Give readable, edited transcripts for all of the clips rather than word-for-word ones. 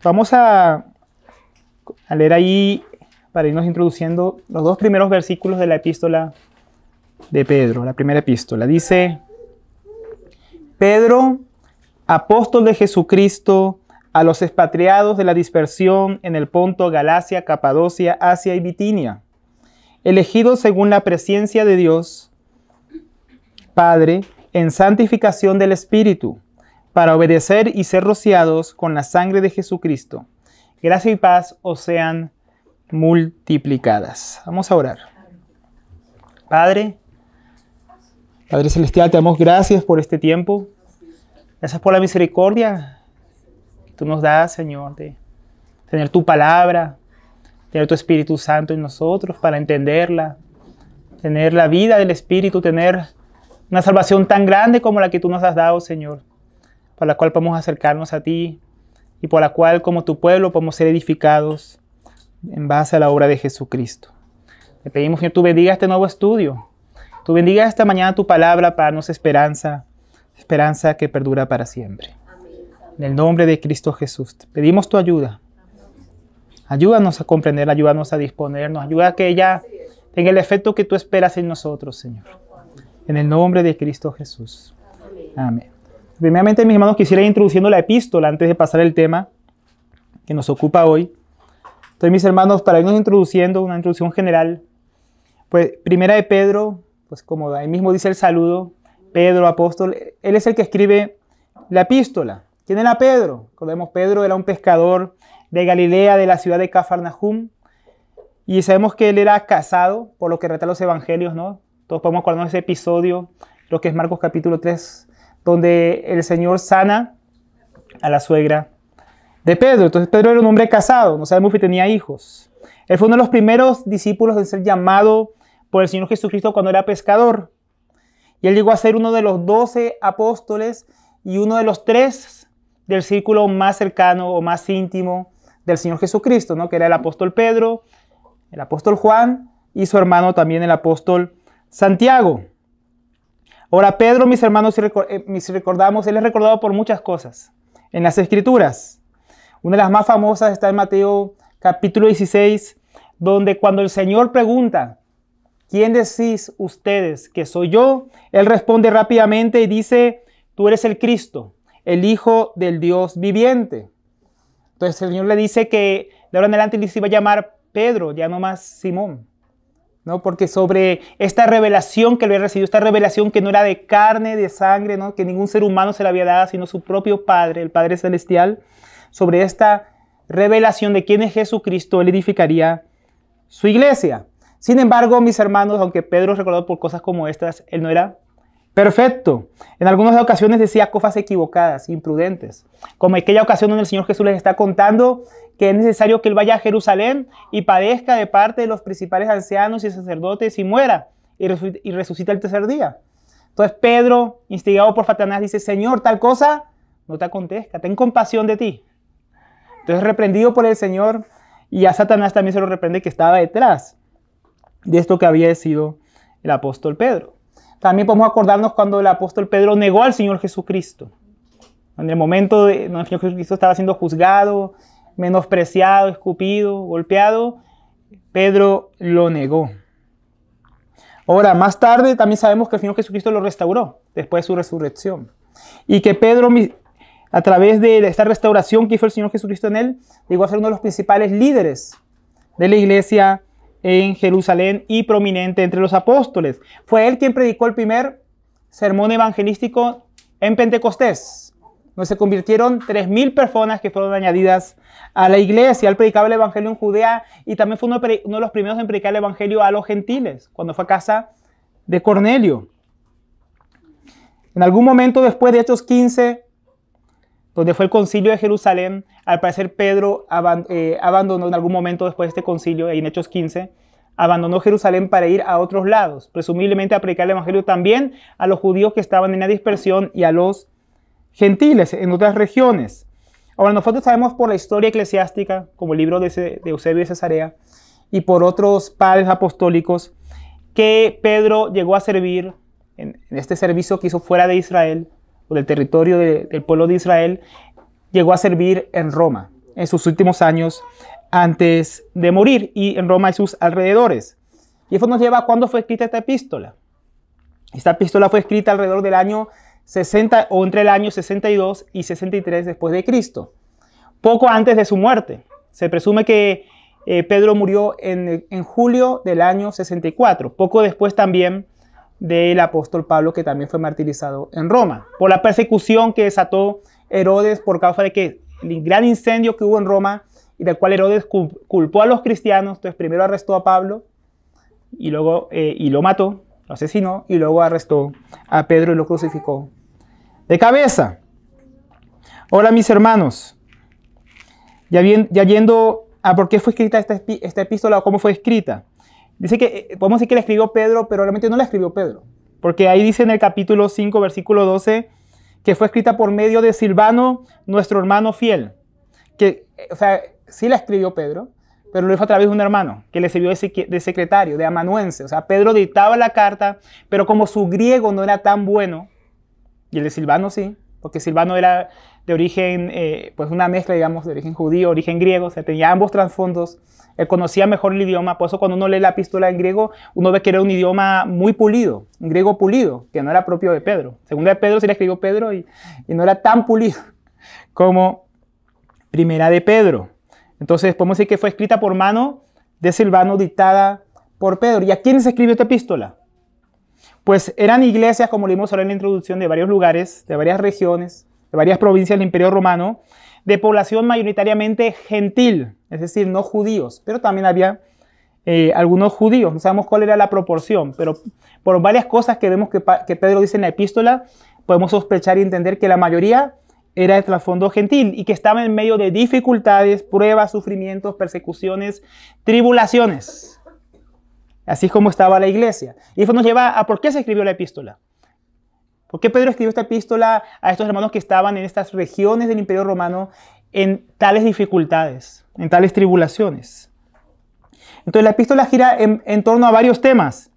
Vamos a leer ahí, para irnos introduciendo, los dos primeros versículos de la epístola de Pedro, la primera epístola. Dice: Pedro, apóstol de Jesucristo, a los expatriados de la dispersión en el Ponto, Galacia, Capadocia, Asia y Bitinia, elegidos según la presciencia de Dios, Padre, en santificación del Espíritu, para obedecer y ser rociados con la sangre de Jesucristo. Gracia y paz os sean multiplicadas. Vamos a orar. Padre Celestial, te damos gracias por este tiempo. Gracias por la misericordia que tú nos das, Señor, de tener tu palabra, tener tu Espíritu Santo en nosotros para entenderla, tener la vida del Espíritu, tener una salvación tan grande como la que tú nos has dado, Señor, por la cual podemos acercarnos a ti y por la cual, como tu pueblo, podemos ser edificados en base a la obra de Jesucristo. Te pedimos, Señor, tú bendiga este nuevo estudio. Tú bendiga esta mañana tu palabra para darnos esperanza, esperanza que perdura para siempre. En el nombre de Cristo Jesús, te pedimos tu ayuda. Ayúdanos a comprender, ayúdanos a disponernos, ayuda a que ella tenga el efecto que tú esperas en nosotros, Señor. En el nombre de Cristo Jesús. Amén. Primeramente, mis hermanos, quisiera ir introduciendo la epístola antes de pasar el tema que nos ocupa hoy. Entonces, mis hermanos, para irnos introduciendo, una introducción general, pues, primera de Pedro, pues como ahí mismo dice el saludo, Pedro, apóstol, él es el que escribe la epístola. ¿Quién era Pedro? Recordemos, Pedro era un pescador de Galilea, de la ciudad de Cafarnaum, y sabemos que él era casado, por lo que relatan los evangelios, ¿no? Todos podemos acordarnos de ese episodio, lo que es Marcos capítulo 3, donde el Señor sana a la suegra de Pedro. Entonces Pedro era un hombre casado, no sabemos si tenía hijos. Él fue uno de los primeros discípulos en ser llamado por el Señor Jesucristo cuando era pescador. Y él llegó a ser uno de los 12 apóstoles y uno de los 3 del círculo más cercano o más íntimo del Señor Jesucristo, ¿no? Que era el apóstol Pedro, el apóstol Juan y su hermano también el apóstol Santiago. Ahora Pedro, mis hermanos, si recordamos, él es recordado por muchas cosas en las Escrituras. Una de las más famosas está en Mateo capítulo 16, donde cuando el Señor pregunta: ¿quién decís ustedes que soy yo? Él responde rápidamente y dice: tú eres el Cristo, el Hijo del Dios viviente. Entonces el Señor le dice que de ahora en adelante él se iba a llamar Pedro, ya no más Simón, ¿no? Porque sobre esta revelación que le había recibido, esta revelación que no era de carne, de sangre, ¿no? Que ningún ser humano se la había dado, sino su propio Padre, el Padre Celestial, sobre esta revelación de quién es Jesucristo, él edificaría su iglesia. Sin embargo, mis hermanos, aunque Pedro es recordado por cosas como estas, él no era perfecto. En algunas ocasiones decía cosas equivocadas, imprudentes, como aquella ocasión donde el Señor Jesús les está contando que es necesario que él vaya a Jerusalén y padezca de parte de los principales ancianos y sacerdotes y muera y resucita el tercer día. Entonces Pedro, instigado por Satanás, dice: Señor, tal cosa no te acontezca, ten compasión de ti. Entonces, reprendido por el Señor, y a Satanás también se lo reprende que estaba detrás de esto que había sido el apóstol Pedro. También podemos acordarnos cuando el apóstol Pedro negó al Señor Jesucristo. En el momento donde el Señor Jesucristo estaba siendo juzgado, menospreciado, escupido, golpeado, Pedro lo negó. Ahora, más tarde también sabemos que el Señor Jesucristo lo restauró después de su resurrección. Y que Pedro, a través de esta restauración que hizo el Señor Jesucristo en él, llegó a ser uno de los principales líderes de la iglesia en Jerusalén y prominente entre los apóstoles. Fue él quien predicó el primer sermón evangelístico en Pentecostés, donde se convirtieron 3,000 personas que fueron añadidas a la iglesia. Él predicaba el evangelio en Judea y también fue uno de los primeros en predicar el evangelio a los gentiles, cuando fue a casa de Cornelio. En algún momento después de Hechos 15, donde fue el concilio de Jerusalén, al parecer Pedro abandonó en algún momento después de este concilio, en Hechos 15, abandonó Jerusalén para ir a otros lados, presumiblemente a predicar el evangelio también a los judíos que estaban en la dispersión y a los gentiles en otras regiones. Ahora, nosotros sabemos por la historia eclesiástica, como el libro de Eusebio de Cesarea, y por otros padres apostólicos, que Pedro llegó a servir en este servicio que hizo fuera de Israel, o del territorio del pueblo de Israel, llegó a servir en Roma, en sus últimos años antes de morir y en Roma y sus alrededores. Y eso nos lleva a cuándo fue escrita esta epístola. Esta epístola fue escrita alrededor del año 60 o entre el año 62 y 63 después de Cristo, poco antes de su muerte. Se presume que Pedro murió en julio del año 64, poco después también del apóstol Pablo, que también fue martirizado en Roma, por la persecución que desató Herodes por causa de que el gran incendio que hubo en Roma y del cual Herodes culpó a los cristianos. Entonces primero arrestó a Pablo y luego lo mató, lo asesinó, y luego arrestó a Pedro y lo crucificó de cabeza. Ahora, mis hermanos, ya yendo a por qué fue escrita esta epístola o cómo fue escrita. Dice que, podemos decir que la escribió Pedro, pero realmente no la escribió Pedro. Porque ahí dice en el capítulo 5, versículo 12, que fue escrita por medio de Silvano, nuestro hermano fiel. O sea, sí la escribió Pedro, pero lo hizo a través de un hermano que le sirvió de secretario, de amanuense. O sea, Pedro dictaba la carta, pero como su griego no era tan bueno, y el de Silvano sí, porque Silvano era de origen, pues una mezcla, digamos, de origen judío, origen griego, o sea, tenía ambos trasfondos. Él conocía mejor el idioma, por eso cuando uno lee la epístola en griego, uno ve que era un idioma muy pulido, un griego pulido, que no era propio de Pedro. Segunda de Pedro sí la escribió Pedro y no era tan pulido como primera de Pedro. Entonces podemos decir que fue escrita por mano de Silvano, dictada por Pedro. ¿Y a quién se escribió esta epístola? Pues eran iglesias, como leímos ahora en la introducción, de varios lugares, de varias regiones, de varias provincias del Imperio Romano, de población mayoritariamente gentil, es decir, no judíos, pero también había algunos judíos. No sabemos cuál era la proporción, pero por varias cosas que vemos que Pedro dice en la epístola, podemos sospechar y entender que la mayoría era de trasfondo gentil y que estaba en medio de dificultades, pruebas, sufrimientos, persecuciones, tribulaciones. Así es como estaba la iglesia. Y eso nos lleva a por qué se escribió la epístola. ¿Por qué Pedro escribió esta epístola a estos hermanos que estaban en estas regiones del Imperio Romano en tales dificultades, en tales tribulaciones? Entonces la epístola gira en torno a varios temas.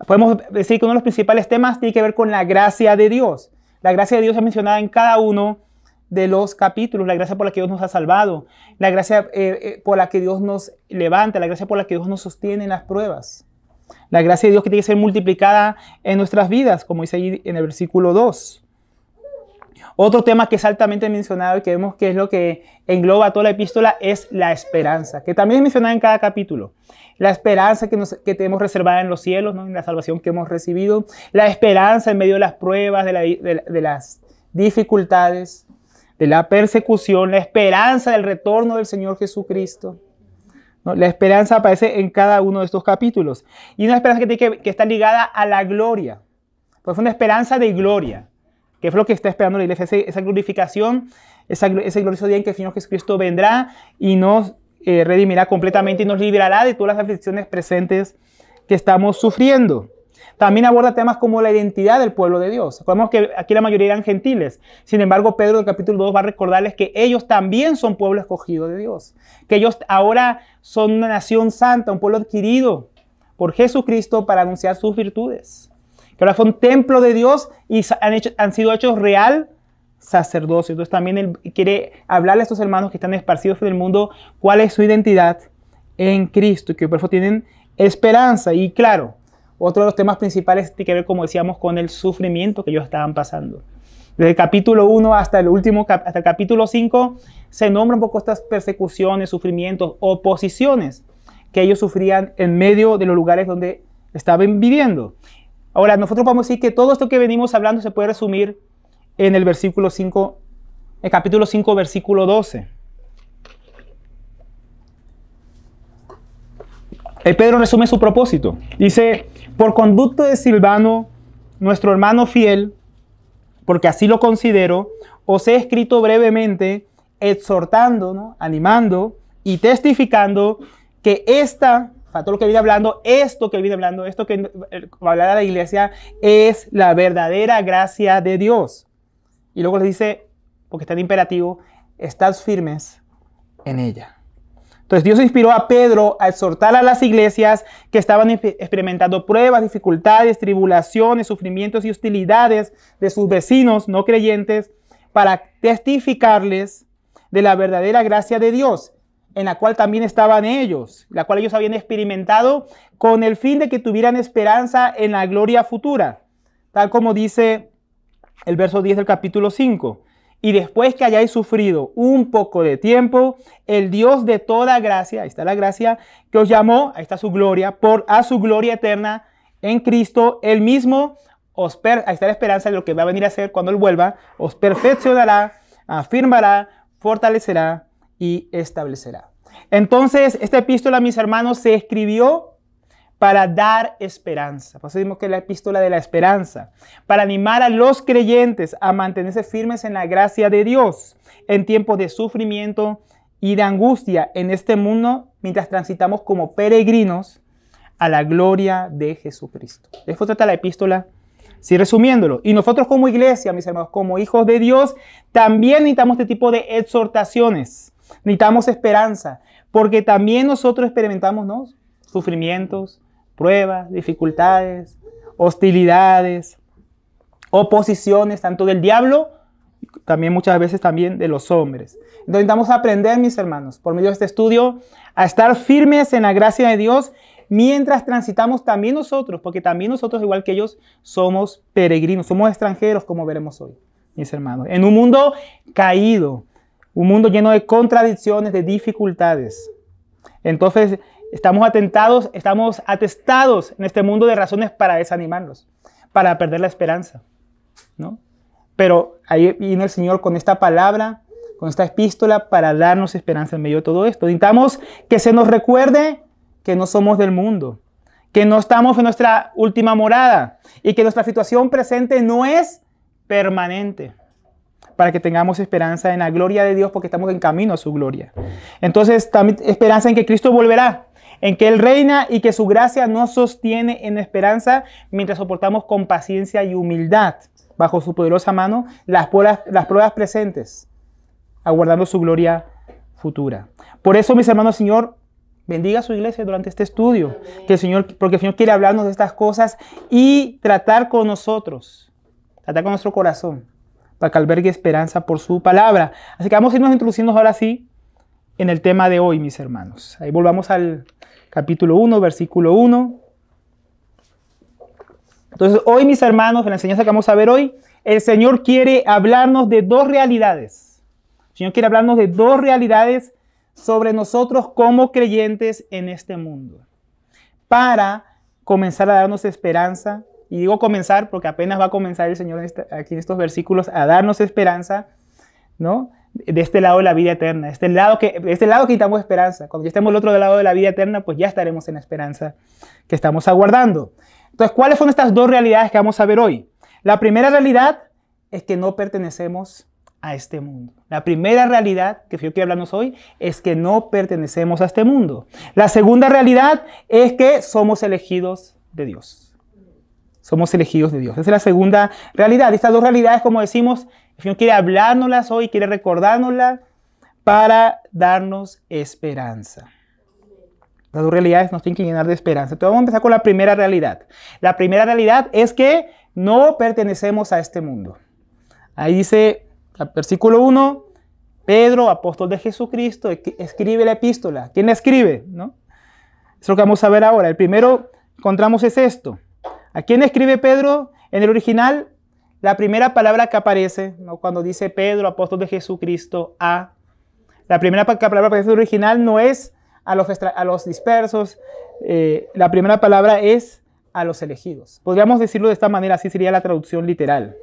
Podemos decir que uno de los principales temas tiene que ver con la gracia de Dios. La gracia de Dios es mencionada en cada uno de los capítulos. La gracia por la que Dios nos ha salvado, la gracia por la que Dios nos levanta, la gracia por la que Dios nos sostiene en las pruebas. La gracia de Dios que tiene que ser multiplicada en nuestras vidas, como dice ahí en el versículo 2. Otro tema que es altamente mencionado y que vemos que es lo que engloba toda la epístola es la esperanza, que también es mencionada en cada capítulo. La esperanza que tenemos reservada en los cielos, ¿no? En la salvación que hemos recibido. La esperanza en medio de las pruebas, de las dificultades, de la persecución. La esperanza del retorno del Señor Jesucristo, ¿no? La esperanza aparece en cada uno de estos capítulos. Y una esperanza que está ligada a la gloria. Pues fue una esperanza de gloria, que es lo que está esperando la iglesia, esa glorificación, ese glorioso día en que el Señor Jesucristo vendrá y nos redimirá completamente y nos librará de todas las aflicciones presentes que estamos sufriendo. También aborda temas como la identidad del pueblo de Dios. Recordemos que aquí la mayoría eran gentiles. Sin embargo, Pedro en el capítulo 2 va a recordarles que ellos también son pueblo escogido de Dios. Que ellos ahora son una nación santa, un pueblo adquirido por Jesucristo para anunciar sus virtudes. Que ahora son templo de Dios y han sido hechos real sacerdocio. Entonces también él quiere hablarle a estos hermanos que están esparcidos en el mundo cuál es su identidad en Cristo y que por eso tienen esperanza. Y claro, otro de los temas principales tiene que ver, como decíamos, con el sufrimiento que ellos estaban pasando. Desde el capítulo 1 hasta el capítulo 5 se nombran un poco estas persecuciones, sufrimientos, oposiciones que ellos sufrían en medio de los lugares donde estaban viviendo. Ahora, nosotros podemos decir que todo esto que venimos hablando se puede resumir en el versículo 5, el capítulo 5, versículo 12. Pedro resume su propósito. Dice, por conducto de Silvano, nuestro hermano fiel, porque así lo considero, os he escrito brevemente, exhortando, ¿no? Animando y testificando que todo lo que viene hablando, esto que va a hablar a la iglesia, es la verdadera gracia de Dios. Y luego les dice, porque está en imperativo, estad firmes en ella. Entonces Dios inspiró a Pedro a exhortar a las iglesias que estaban experimentando pruebas, dificultades, tribulaciones, sufrimientos y hostilidades de sus vecinos no creyentes para testificarles de la verdadera gracia de Dios, en la cual también estaban ellos, la cual ellos habían experimentado con el fin de que tuvieran esperanza en la gloria futura, tal como dice el verso 10 del capítulo 5. Y después que hayáis sufrido un poco de tiempo, el Dios de toda gracia, ahí está la gracia, que os llamó, ahí está su gloria, a su gloria eterna en Cristo, Él mismo, ahí está la esperanza de lo que va a venir a hacer cuando Él vuelva, os perfeccionará, afirmará, fortalecerá y establecerá. Entonces, esta epístola, mis hermanos, se escribió para dar esperanza. Por eso decimos que es la epístola de la esperanza, para animar a los creyentes a mantenerse firmes en la gracia de Dios en tiempos de sufrimiento y de angustia en este mundo, mientras transitamos como peregrinos a la gloria de Jesucristo. De eso trata la epístola, sí, resumiéndolo. Y nosotros como iglesia, mis hermanos, como hijos de Dios, también necesitamos este tipo de exhortaciones. Necesitamos esperanza, porque también nosotros experimentamos, ¿no?, sufrimientos, pruebas, dificultades, hostilidades, oposiciones, tanto del diablo, también muchas veces también de los hombres. Entonces necesitamos aprender, mis hermanos, por medio de este estudio, a estar firmes en la gracia de Dios, mientras transitamos también nosotros, porque también nosotros, igual que ellos, somos peregrinos, somos extranjeros, como veremos hoy, mis hermanos, en un mundo caído, un mundo lleno de contradicciones, de dificultades. Entonces, estamos atestados en este mundo de razones para desanimarnos, para perder la esperanza, ¿no? Pero ahí vino el Señor con esta palabra, con esta epístola, para darnos esperanza en medio de todo esto. Necesitamos que se nos recuerde que no somos del mundo, que no estamos en nuestra última morada y que nuestra situación presente no es permanente, para que tengamos esperanza en la gloria de Dios, porque estamos en camino a su gloria. Entonces, también esperanza en que Cristo volverá, en que Él reina y que su gracia nos sostiene en esperanza mientras soportamos con paciencia y humildad bajo su poderosa mano las pruebas presentes, aguardando su gloria futura. Por eso, mis hermanos, Señor, bendiga a su iglesia durante este estudio, porque el Señor quiere hablarnos de estas cosas y tratar con nosotros, tratar con nuestro corazón, para que albergue esperanza por su palabra. Así que vamos a irnos introduciendo ahora sí en el tema de hoy, mis hermanos. Ahí volvamos al capítulo 1, versículo 1. Entonces, hoy, mis hermanos, en la enseñanza que vamos a ver hoy, el Señor quiere hablarnos de dos realidades. El Señor quiere hablarnos de dos realidades sobre nosotros como creyentes en este mundo, para comenzar a darnos esperanza. Y digo comenzar porque apenas va a comenzar el Señor aquí en estos versículos a darnos esperanza, ¿no?, de este lado de la vida eterna, de este lado que necesitamos esperanza. Cuando ya estemos al otro lado de la vida eterna, pues ya estaremos en la esperanza que estamos aguardando. Entonces, ¿cuáles son estas dos realidades que vamos a ver hoy? La primera realidad es que no pertenecemos a este mundo. La primera realidad que yo quiero hablarnos hoy es que no pertenecemos a este mundo. La segunda realidad es que somos elegidos de Dios. Somos elegidos de Dios. Esa es la segunda realidad. Estas dos realidades, como decimos, el Señor quiere hablárnoslas hoy, quiere recordárnoslas para darnos esperanza. Las dos realidades nos tienen que llenar de esperanza. Entonces vamos a empezar con la primera realidad. La primera realidad es que no pertenecemos a este mundo. Ahí dice, versículo 1, Pedro, apóstol de Jesucristo, escribe la epístola. ¿Quién la escribe? ¿No? Eso es lo que vamos a ver ahora. El primero que encontramos es esto. ¿A quién escribe Pedro? En el original, la primera palabra que aparece, ¿no?, cuando dice Pedro, apóstol de Jesucristo, la primera palabra que aparece en el original no es a los dispersos, la primera palabra es a los elegidos. Podríamos decirlo de esta manera, así sería la traducción literal.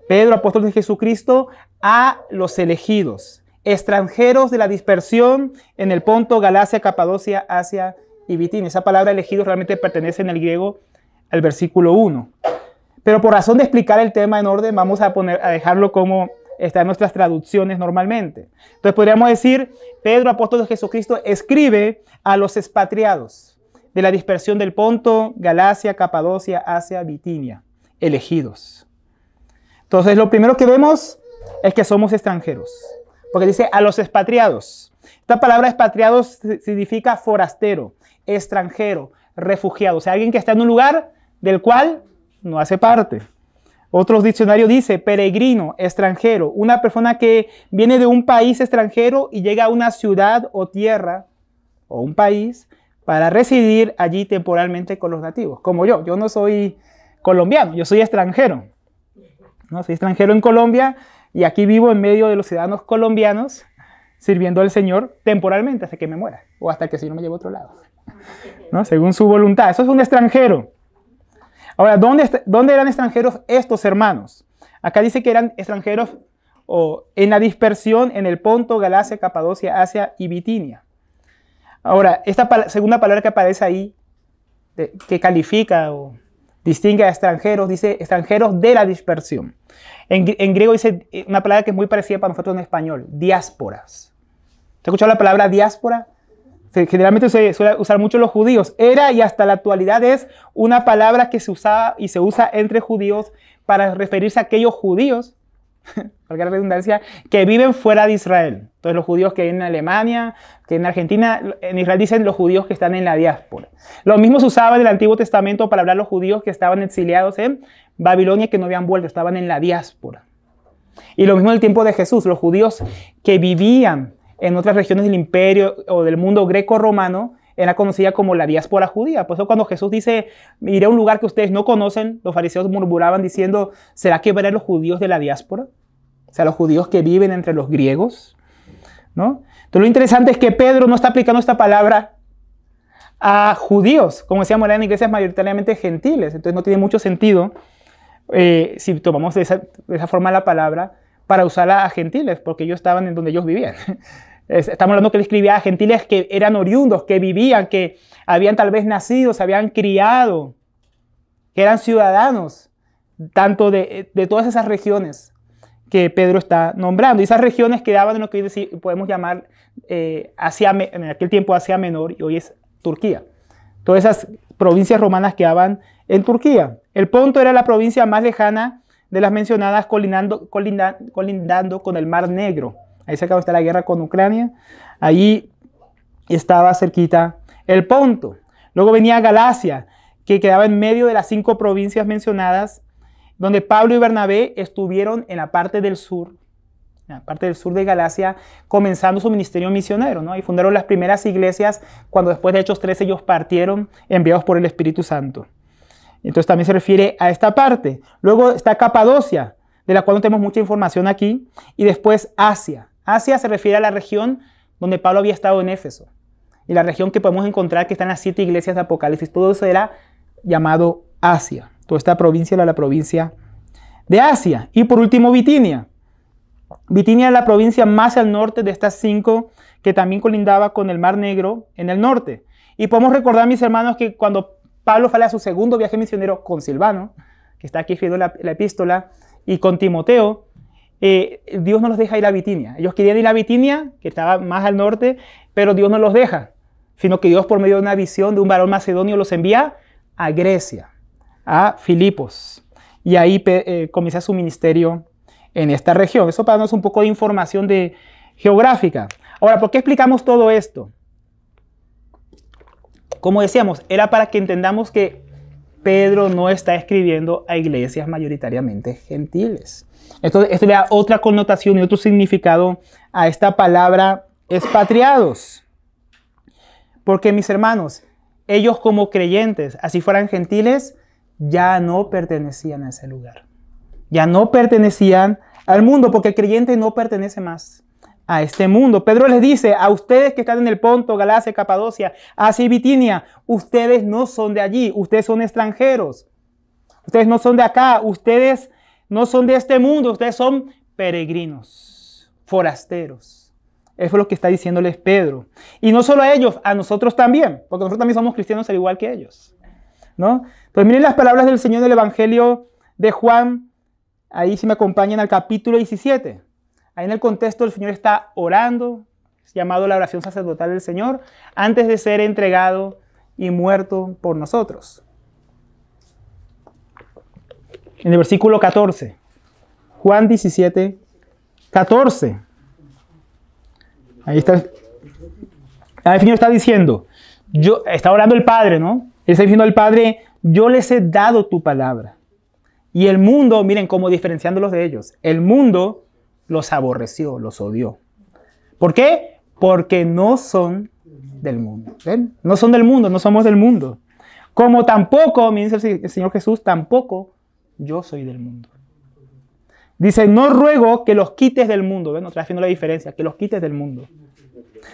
Pedro, apóstol de Jesucristo, a los elegidos, extranjeros de la dispersión en el Ponto, Galacia, Capadocia, Asia y Bitinia. Esa palabra elegidos realmente pertenece en el griego al versículo 1. Pero por razón de explicar el tema en orden, vamos a dejarlo como está en nuestras traducciones normalmente. Entonces podríamos decir, Pedro, apóstol de Jesucristo, escribe a los expatriados de la dispersión del Ponto, Galacia, Capadocia, Asia, Bitinia, elegidos. Entonces lo primero que vemos es que somos extranjeros, porque dice a los expatriados. Esta palabra expatriados significa forastero, extranjero, refugiado, o sea, alguien que está en un lugar del cual no hace parte. Otros diccionarios dice peregrino, extranjero, una persona que viene de un país extranjero y llega a una ciudad o tierra o un país para residir allí temporalmente con los nativos. Como yo no soy colombiano, yo soy extranjero. ¿No? Soy extranjero en Colombia y aquí vivo en medio de los ciudadanos colombianos sirviendo al Señor temporalmente hasta que me muera o hasta que el Señor me lleve a otro lado, ¿no? Según su voluntad. Eso es un extranjero. Ahora, ¿dónde eran extranjeros estos hermanos? Acá dice que eran extranjeros en la dispersión en el Ponto, Galacia, Capadocia, Asia y Bitinia. Ahora, esta segunda palabra que aparece ahí, que califica o distingue a extranjeros, dice extranjeros de la dispersión. En griego dice una palabra que es muy parecida para nosotros en español, diásporas. ¿Te has escuchado la palabra diáspora? Generalmente se suele usar mucho los judíos. Era y hasta la actualidad es una palabra que se usaba y se usa entre judíos para referirse a aquellos judíos, valga la redundancia, que viven fuera de Israel. Entonces los judíos que viven en Alemania, que en Argentina, en Israel dicen los judíos que están en la diáspora. Lo mismo se usaba en el Antiguo Testamento para hablar de los judíos que estaban exiliados en Babilonia, que no habían vuelto, estaban en la diáspora. Y lo mismo en el tiempo de Jesús, los judíos que vivían en otras regiones del imperio o del mundo greco-romano, era conocida como la diáspora judía. Por eso cuando Jesús dice, iré a un lugar que ustedes no conocen, los fariseos murmuraban diciendo, ¿será que verán los judíos de la diáspora? O sea, los judíos que viven entre los griegos, ¿no? Entonces lo interesante es que Pedro no está aplicando esta palabra a judíos. Como decíamos, eran iglesias mayoritariamente gentiles. Entonces no tiene mucho sentido si tomamos de esa forma la palabra para usarla a gentiles, porque ellos estaban en donde ellos vivían. Estamos hablando que él escribía a gentiles que eran oriundos, que vivían, que habían tal vez nacido, se habían criado, que eran ciudadanos, tanto de todas esas regiones que Pedro está nombrando. Y esas regiones quedaban en lo que podemos llamar en aquel tiempo Asia Menor y hoy es Turquía. Todas esas provincias romanas quedaban en Turquía. El Ponto era la provincia más lejana de las mencionadas, colindando con el Mar Negro. Ahí cerca está la guerra con Ucrania. Allí estaba cerquita el Ponto. Luego venía Galacia, que quedaba en medio de las 5 provincias mencionadas, donde Pablo y Bernabé estuvieron en la parte del sur de Galacia, comenzando su ministerio misionero, ¿no? Y fundaron las primeras iglesias cuando después de Hechos 13 ellos partieron enviados por el Espíritu Santo. Entonces también se refiere a esta parte. Luego está Capadocia, de la cual no tenemos mucha información aquí, y después Asia. Asia se refiere a la región donde Pablo había estado en Éfeso, y la región que podemos encontrar que están las 7 iglesias de Apocalipsis. Todo eso era llamado Asia. Toda esta provincia era la provincia de Asia. Y por último, Bitinia. Bitinia es la provincia más al norte de estas 5, que también colindaba con el Mar Negro en el norte. Y podemos recordar, mis hermanos, que cuando Pablo fue a su segundo viaje misionero con Silvano, que está aquí escribiendo la epístola, y con Timoteo, Dios no los deja ir a Bitinia. Ellos querían ir a Bitinia, que estaba más al norte, pero Dios no los deja, sino que Dios por medio de una visión de un varón macedonio los envía a Grecia, a Filipos. Y ahí comienza su ministerio en esta región. Eso para darnos un poco de información geográfica. Ahora, ¿por qué explicamos todo esto? Como decíamos, era para que entendamos que Pedro no está escribiendo a iglesias mayoritariamente gentiles. Esto le da otra connotación y otro significado a esta palabra expatriados. Porque, mis hermanos, ellos como creyentes, así fueran gentiles, ya no pertenecían a ese lugar. Ya no pertenecían al mundo, porque el creyente no pertenece más a este mundo. Pedro les dice a ustedes que están en el Ponto, Galacia, Capadocia, Asia y Bitinia, ustedes no son de allí, ustedes son extranjeros. Ustedes no son de acá, ustedes no son de este mundo, ustedes son peregrinos, forasteros. Eso es lo que está diciéndoles Pedro. Y no solo a ellos, a nosotros también, porque nosotros también somos cristianos al igual que ellos, ¿no? Pues miren las palabras del Señor del Evangelio de Juan, ahí si me acompañan al capítulo 17. Ahí en el contexto el Señor está orando, es llamado la oración sacerdotal del Señor, antes de ser entregado y muerto por nosotros. En el versículo 14, Juan 17, 14. Ahí está. El Señor está diciendo, está orando el Padre, ¿no? Él está diciendo al Padre, yo les he dado tu palabra. Y el mundo, miren cómo diferenciándolos de ellos, el mundo los aborreció, los odió. ¿Por qué? Porque no son del mundo. ¿Ven? No son del mundo, no somos del mundo. Como tampoco, me dice el Señor Jesús, tampoco yo soy del mundo. Dice, no ruego que los quites del mundo. ¿Ven? Otra vez viendo la diferencia, que los quites del mundo.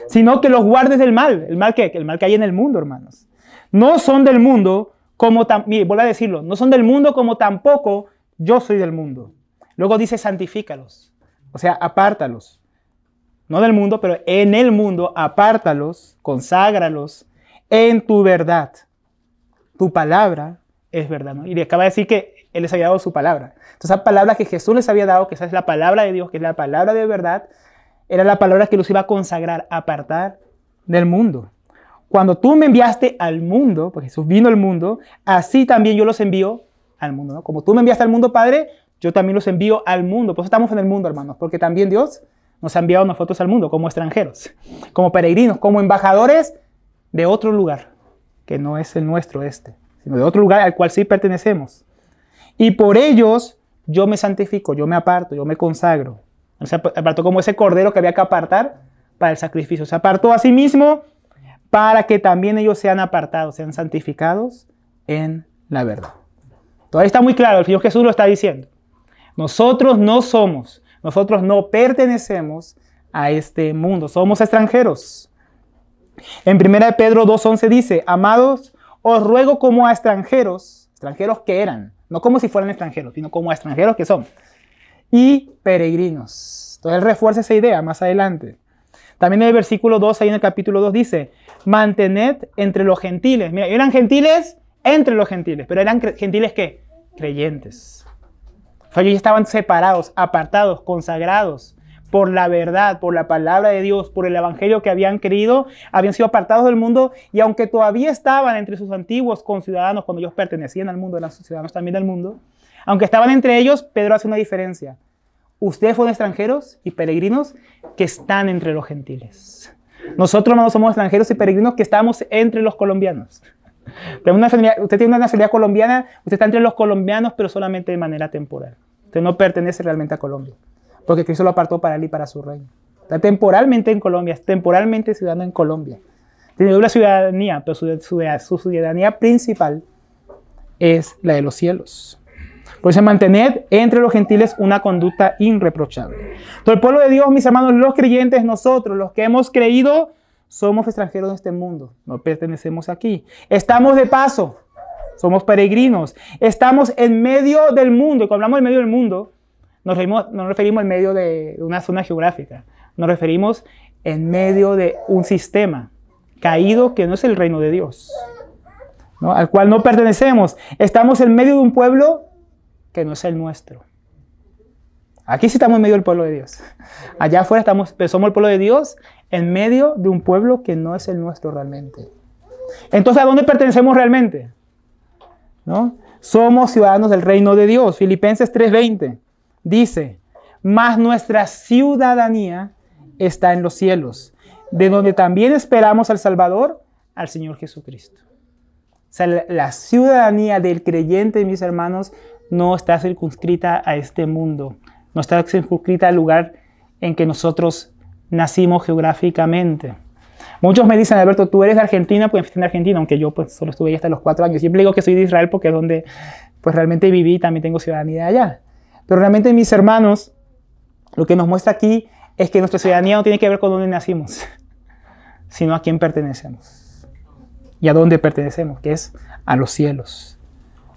Sino que los guardes del mal. ¿El mal qué? El mal que hay en el mundo, hermanos. No son del mundo como mire, vuelvo a decirlo. No son del mundo como tampoco yo soy del mundo. Luego dice, santifícalos. O sea, apártalos. No del mundo, pero en el mundo, apártalos, conságralos en tu verdad. Tu palabra es verdad, ¿no? Y le acaba de decir que Él les había dado su palabra. Entonces, esa palabra que Jesús les había dado, que esa es la palabra de Dios, que es la palabra de verdad, era la palabra que los iba a consagrar, apartar del mundo. Cuando tú me enviaste al mundo, porque Jesús vino al mundo, así también yo los envío al mundo, ¿no? Como tú me enviaste al mundo, Padre, yo también los envío al mundo. Por eso estamos en el mundo, hermanos, porque también Dios nos ha enviado a nosotros al mundo como extranjeros, como peregrinos, como embajadores de otro lugar, que no es el nuestro sino de otro lugar al cual sí pertenecemos. Y por ellos yo me santifico, yo me aparto, yo me consagro. Se apartó como ese cordero que había que apartar para el sacrificio. Se apartó a sí mismo para que también ellos sean apartados, sean santificados en la verdad. Todavía está muy claro, el Señor Jesús lo está diciendo. Nosotros no pertenecemos a este mundo, somos extranjeros. En 1 Pedro 2:11 dice, amados, os ruego como a extranjeros que eran, no como si fueran extranjeros, sino como a extranjeros que son, y peregrinos. Entonces él refuerza esa idea más adelante. También en el versículo 2, ahí en el capítulo 2 dice, mantened entre los gentiles. Mira, eran gentiles entre los gentiles, pero eran gentiles ¿qué? Creyentes. O sea, ellos estaban separados, apartados, consagrados por la verdad, por la palabra de Dios, por el evangelio que habían creído, habían sido apartados del mundo y aunque todavía estaban entre sus antiguos conciudadanos, cuando ellos pertenecían al mundo, eran ciudadanos también del mundo, aunque estaban entre ellos, Pedro hace una diferencia. Ustedes fueron extranjeros y peregrinos que están entre los gentiles. Nosotros no somos extranjeros y peregrinos que estamos entre los colombianos. Usted tiene una nacionalidad colombiana, usted está entre los colombianos, pero solamente de manera temporal. Usted no pertenece realmente a Colombia, porque Cristo lo apartó para él y para su reino. Está temporalmente en Colombia, es temporalmente ciudadano en Colombia. Tiene doble ciudadanía, pero su ciudadanía principal es la de los cielos. Por eso mantened entre los gentiles una conducta irreprochable. Todo el pueblo de Dios, mis hermanos, los creyentes, nosotros, los que hemos creído, somos extranjeros de este mundo, no pertenecemos aquí. Estamos de paso, somos peregrinos, estamos en medio del mundo. Y cuando hablamos en medio del mundo, no nos referimos en medio de una zona geográfica, nos referimos en medio de un sistema caído que no es el reino de Dios, ¿no? Al cual no pertenecemos. Estamos en medio de un pueblo que no es el nuestro. Aquí sí estamos en medio del pueblo de Dios. Allá afuera somos el pueblo de Dios en medio de un pueblo que no es el nuestro realmente. Entonces, ¿a dónde pertenecemos realmente? ¿No? Somos ciudadanos del reino de Dios. Filipenses 3:20 dice, mas nuestra ciudadanía está en los cielos, de donde también esperamos al Salvador, al Señor Jesucristo. O sea, la ciudadanía del creyente, mis hermanos, no está circunscrita a este mundo. No está circunscrita al lugar en que nosotros nacimos geográficamente. Muchos me dicen, Alberto, tú eres de Argentina, pues en Argentina, aunque yo pues solo estuve ahí hasta los 4 años. Siempre digo que soy de Israel porque es donde pues realmente viví y también tengo ciudadanía allá. Pero realmente, mis hermanos, lo que nos muestra aquí es que nuestra ciudadanía no tiene que ver con dónde nacimos, sino a quién pertenecemos. Y a dónde pertenecemos, que es a los cielos.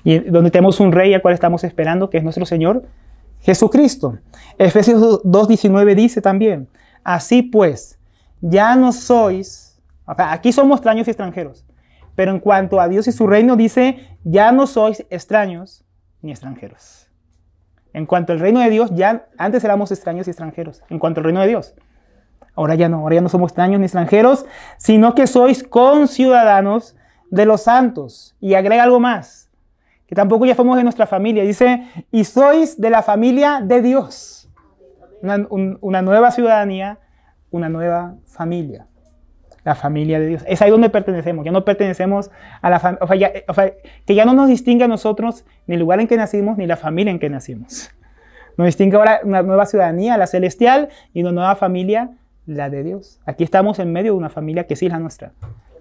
Y donde tenemos un rey al cual estamos esperando, que es nuestro Señor Jesucristo. Efesios 2:19 dice también, así pues, ya no sois, o sea, aquí somos extraños y extranjeros, pero en cuanto a Dios y su reino dice, ya no sois extraños ni extranjeros. En cuanto al reino de Dios, ya antes éramos extraños y extranjeros, en cuanto al reino de Dios. Ahora ya no somos extraños ni extranjeros, sino que sois conciudadanos de los santos. Y agrega algo más, que tampoco ya somos de nuestra familia. Dice, y sois de la familia de Dios. Una nueva ciudadanía, una nueva familia. la familia de Dios. Es ahí donde pertenecemos. Ya no pertenecemos a la familia, que ya no nos distingue a nosotros ni el lugar en que nacimos ni la familia en que nacimos. Nos distingue ahora una nueva ciudadanía, la celestial, y una nueva familia, la de Dios. Aquí estamos en medio de una familia que sí es la nuestra,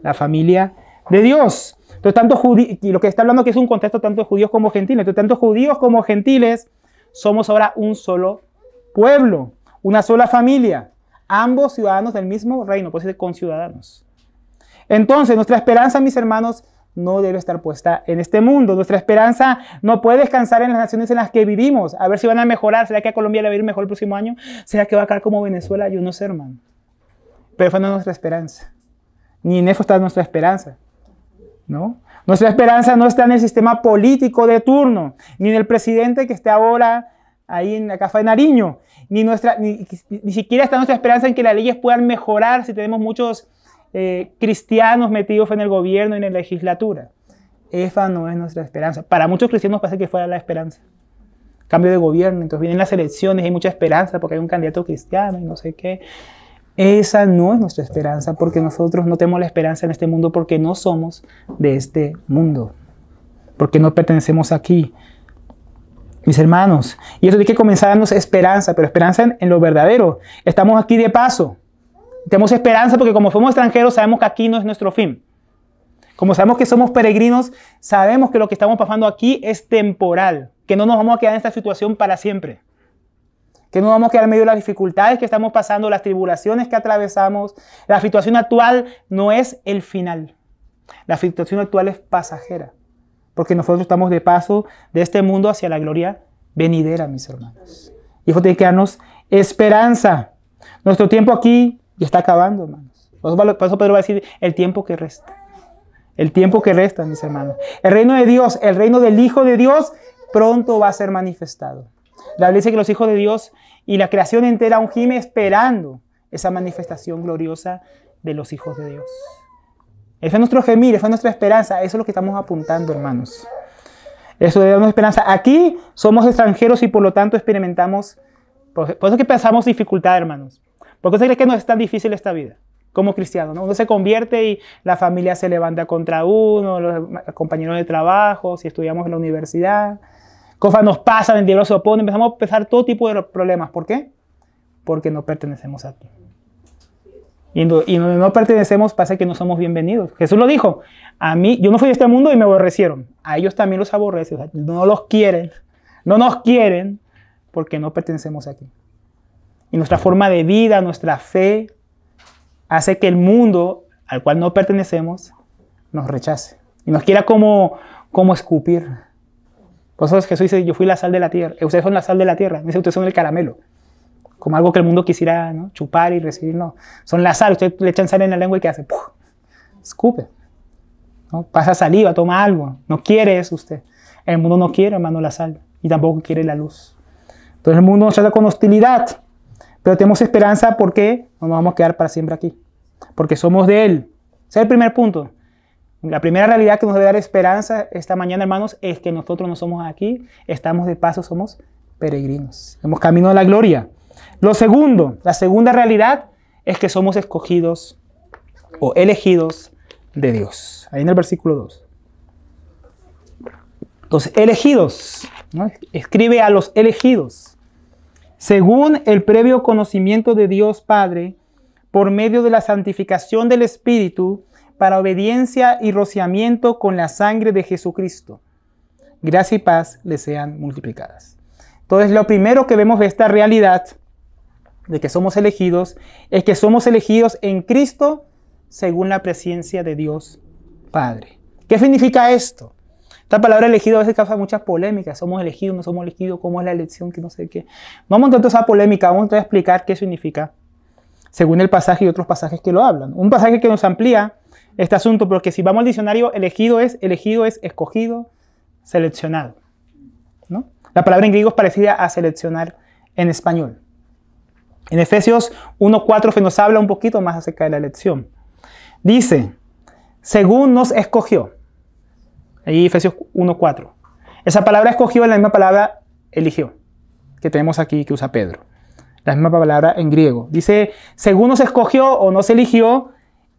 la familia de Dios. Entonces, y lo que está hablando aquí es un contexto tanto de judíos como gentiles. Entonces, tanto judíos como gentiles somos ahora un solo pueblo, una sola familia, ambos ciudadanos del mismo reino, por eso conciudadanos. Entonces, nuestra esperanza, mis hermanos, no debe estar puesta en este mundo. Nuestra esperanza no puede descansar en las naciones en las que vivimos. A ver si van a mejorar. ¿Será que a Colombia le va a ir mejor el próximo año? ¿Será que va a quedar como Venezuela? Yo no sé, hermano. Pero esa no es nuestra esperanza. Ni en eso está nuestra esperanza, ¿no? Nuestra esperanza no está en el sistema político de turno, ni en el presidente que esté ahora ahí en la Cafa de Nariño, ni siquiera está nuestra esperanza en que las leyes puedan mejorar si tenemos muchos cristianos metidos en el gobierno y en la legislatura. Esa no es nuestra esperanza. Para muchos cristianos parece que fuera la esperanza. Cambio de gobierno, entonces vienen las elecciones y hay mucha esperanza porque hay un candidato cristiano y no sé qué. Esa no es nuestra esperanza, porque nosotros no tenemos la esperanza en este mundo porque no somos de este mundo, porque no pertenecemos aquí, mis hermanos. Y eso tiene que comenzar a darnos esperanza, pero esperanza en lo verdadero. Estamos aquí de paso. Tenemos esperanza porque como somos extranjeros sabemos que aquí no es nuestro fin. Como sabemos que somos peregrinos, sabemos que lo que estamos pasando aquí es temporal, que no nos vamos a quedar en esta situación para siempre. Que no vamos a quedar en medio de las dificultades que estamos pasando, las tribulaciones que atravesamos. La situación actual no es el final. La situación actual es pasajera. Porque nosotros estamos de paso de este mundo hacia la gloria venidera, mis hermanos. Y eso tiene que darnos esperanza. Nuestro tiempo aquí ya está acabando, hermanos. Por eso Pedro va a decir el tiempo que resta. El tiempo que resta, mis hermanos. El reino de Dios, el reino del Hijo de Dios, pronto va a ser manifestado. La Biblia dice que los hijos de Dios y la creación entera aún gime esperando esa manifestación gloriosa de los hijos de Dios. Ese es nuestro gemir, esa es nuestra esperanza. Eso es lo que estamos apuntando, hermanos. Eso debe darnos esperanza. Aquí somos extranjeros y por lo tanto experimentamos, por eso es que pasamos dificultad, hermanos. ¿Por qué se cree que no es tan difícil esta vida? Como cristiano, ¿no? Uno se convierte y la familia se levanta contra uno, los compañeros de trabajo, si estudiamos en la universidad. Cosas nos pasan, el diablo se opone, empezamos a empezar todo tipo de problemas. ¿Por qué? Porque no pertenecemos aquí. Y donde no pertenecemos pasa que no somos bienvenidos. Jesús lo dijo. A mí, yo no fui de este mundo y me aborrecieron. A ellos también los aborrece. O sea, no los quieren. No nos quieren porque no pertenecemos aquí. Y nuestra forma de vida, nuestra fe, hace que el mundo al cual no pertenecemos nos rechace. Y nos quiera como escupir. Por eso Jesús dice, yo fui la sal de la tierra. Ustedes son la sal de la tierra. Dice, ustedes son el caramelo. Como algo que el mundo quisiera, ¿no?, chupar y recibir. No, son la sal. Ustedes le echan sal en la lengua y ¿qué hace? ¡Puf! Escupe. ¿No? Pasa saliva, toma algo. No quiere eso usted. El mundo no quiere, hermano, la sal. Y tampoco quiere la luz. Entonces el mundo nos trata con hostilidad. Pero tenemos esperanza porque no nos vamos a quedar para siempre aquí. Porque somos de Él. Ese es el primer punto. La primera realidad que nos debe dar esperanza esta mañana, hermanos, es que nosotros no somos aquí, estamos de paso, somos peregrinos. Hemos camino a la gloria. Lo segundo, la segunda realidad es que somos escogidos o elegidos de Dios. Ahí en el versículo 2. Los elegidos, ¿no? Escribe a los elegidos. Según el previo conocimiento de Dios Padre, por medio de la santificación del Espíritu, para obediencia y rociamiento con la sangre de Jesucristo. Gracia y paz les sean multiplicadas. Entonces, lo primero que vemos de esta realidad de que somos elegidos es que somos elegidos en Cristo según la presencia de Dios Padre. ¿Qué significa esto? Esta palabra elegido a veces causa muchas polémicas. Somos elegidos, no somos elegidos, ¿cómo es la elección? Que no sé qué. No vamos a entrar en esa polémica, vamos a explicar qué significa según el pasaje y otros pasajes que lo hablan. Un pasaje que nos amplía este asunto, porque si vamos al diccionario, elegido es escogido, seleccionado, ¿no? La palabra en griego es parecida a seleccionar en español. En Efesios 1:4 se nos habla un poquito más acerca de la elección. Dice, según nos escogió. Ahí Efesios 1:4. Esa palabra escogió es la misma palabra eligió, que tenemos aquí, que usa Pedro. La misma palabra en griego. Dice, según nos escogió o nos eligió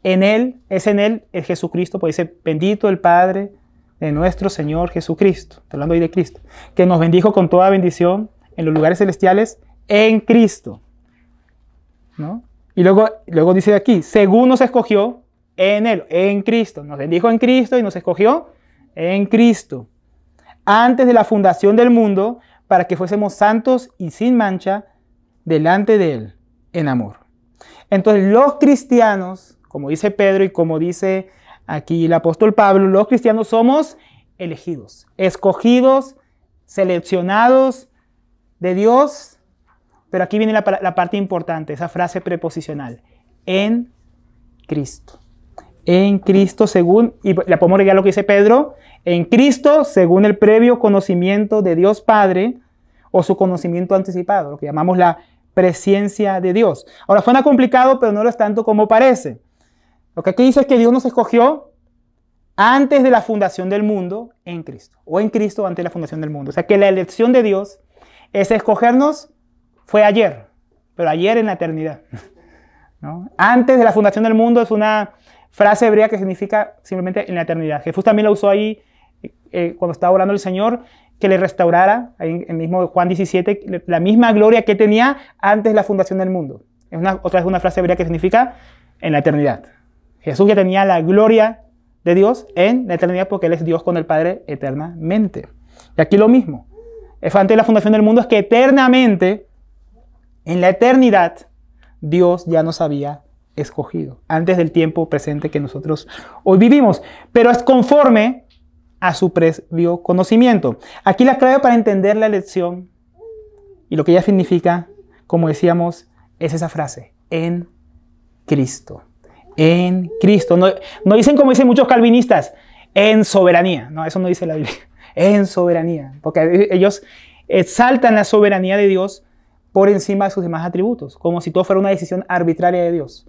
en Él, es Jesucristo, pues dice, bendito el Padre de nuestro Señor Jesucristo. Estoy hablando hoy de Cristo, que nos bendijo con toda bendición en los lugares celestiales en Cristo, ¿no? Y luego dice aquí, según nos escogió en Él, en Cristo. Nos bendijo en Cristo y nos escogió en Cristo. Antes de la fundación del mundo, para que fuésemos santos y sin mancha delante de Él, en amor. Entonces, los cristianos, como dice Pedro y como dice aquí el apóstol Pablo, los cristianos somos elegidos, escogidos, seleccionados de Dios. Pero aquí viene la parte importante, esa frase preposicional. En Cristo. En Cristo según, y la podemos agregar lo que dice Pedro, en Cristo según el previo conocimiento de Dios Padre o su conocimiento anticipado, lo que llamamos la presciencia de Dios. Ahora suena complicado, pero no lo es tanto como parece. Lo que aquí dice es que Dios nos escogió antes de la fundación del mundo en Cristo, o en Cristo antes de la fundación del mundo. O sea que la elección de Dios es escogernos fue ayer, pero ayer en la eternidad, ¿no? Antes de la fundación del mundo es una frase hebrea que significa simplemente en la eternidad. Jesús también la usó ahí cuando estaba orando el Señor, que le restaurara, ahí en el mismo Juan 17, la misma gloria que tenía antes de la fundación del mundo. Otra vez una frase hebrea que significa en la eternidad. Jesús ya tenía la gloria de Dios en la eternidad porque Él es Dios con el Padre eternamente. Y aquí lo mismo. Antes de la fundación del mundo es que eternamente, en la eternidad, Dios ya nos había escogido, antes del tiempo presente que nosotros hoy vivimos, pero es conforme a su previo conocimiento. Aquí la clave para entender la elección y lo que ella significa, como decíamos, es esa frase, en Cristo. En Cristo. No dicen como dicen muchos calvinistas, en soberanía. No, eso no dice la Biblia. En soberanía. Porque ellos exaltan la soberanía de Dios por encima de sus demás atributos, como si todo fuera una decisión arbitraria de Dios,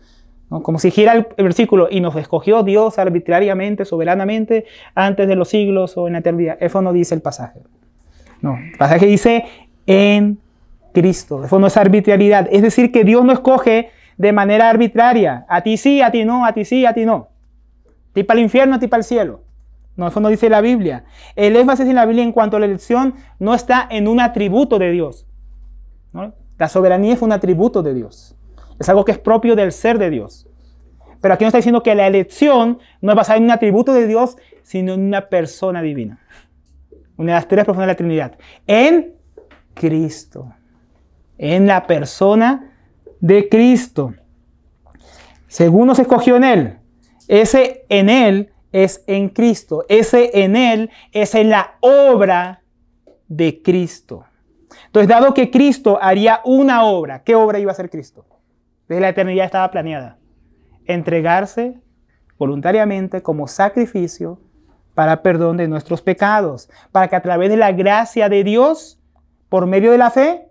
¿no? Como si gira el versículo y nos escogió Dios arbitrariamente, soberanamente, antes de los siglos o en la eternidad. Eso no dice el pasaje. No, el pasaje dice en Cristo. Eso no es arbitrariedad. Es decir, que Dios no escoge de manera arbitraria. A ti sí, a ti no, a ti sí, a ti no. A ti para el infierno, a ti para el cielo. No, eso no dice la Biblia. El énfasis en la Biblia en cuanto a la elección no está en un atributo de Dios, ¿no? La soberanía es un atributo de Dios. Es algo que es propio del ser de Dios. Pero aquí nos está diciendo que la elección no es basada en un atributo de Dios, sino en una persona divina. Una de las tres personas de la Trinidad. En Cristo. En la persona de Cristo. Según nos escogió en Él. Ese en Él es en Cristo. Ese en Él es en la obra de Cristo. Entonces, dado que Cristo haría una obra, ¿qué obra iba a hacer Cristo? Desde la eternidad estaba planeada. Entregarse voluntariamente como sacrificio para perdón de nuestros pecados, para que a través de la gracia de Dios, por medio de la fe,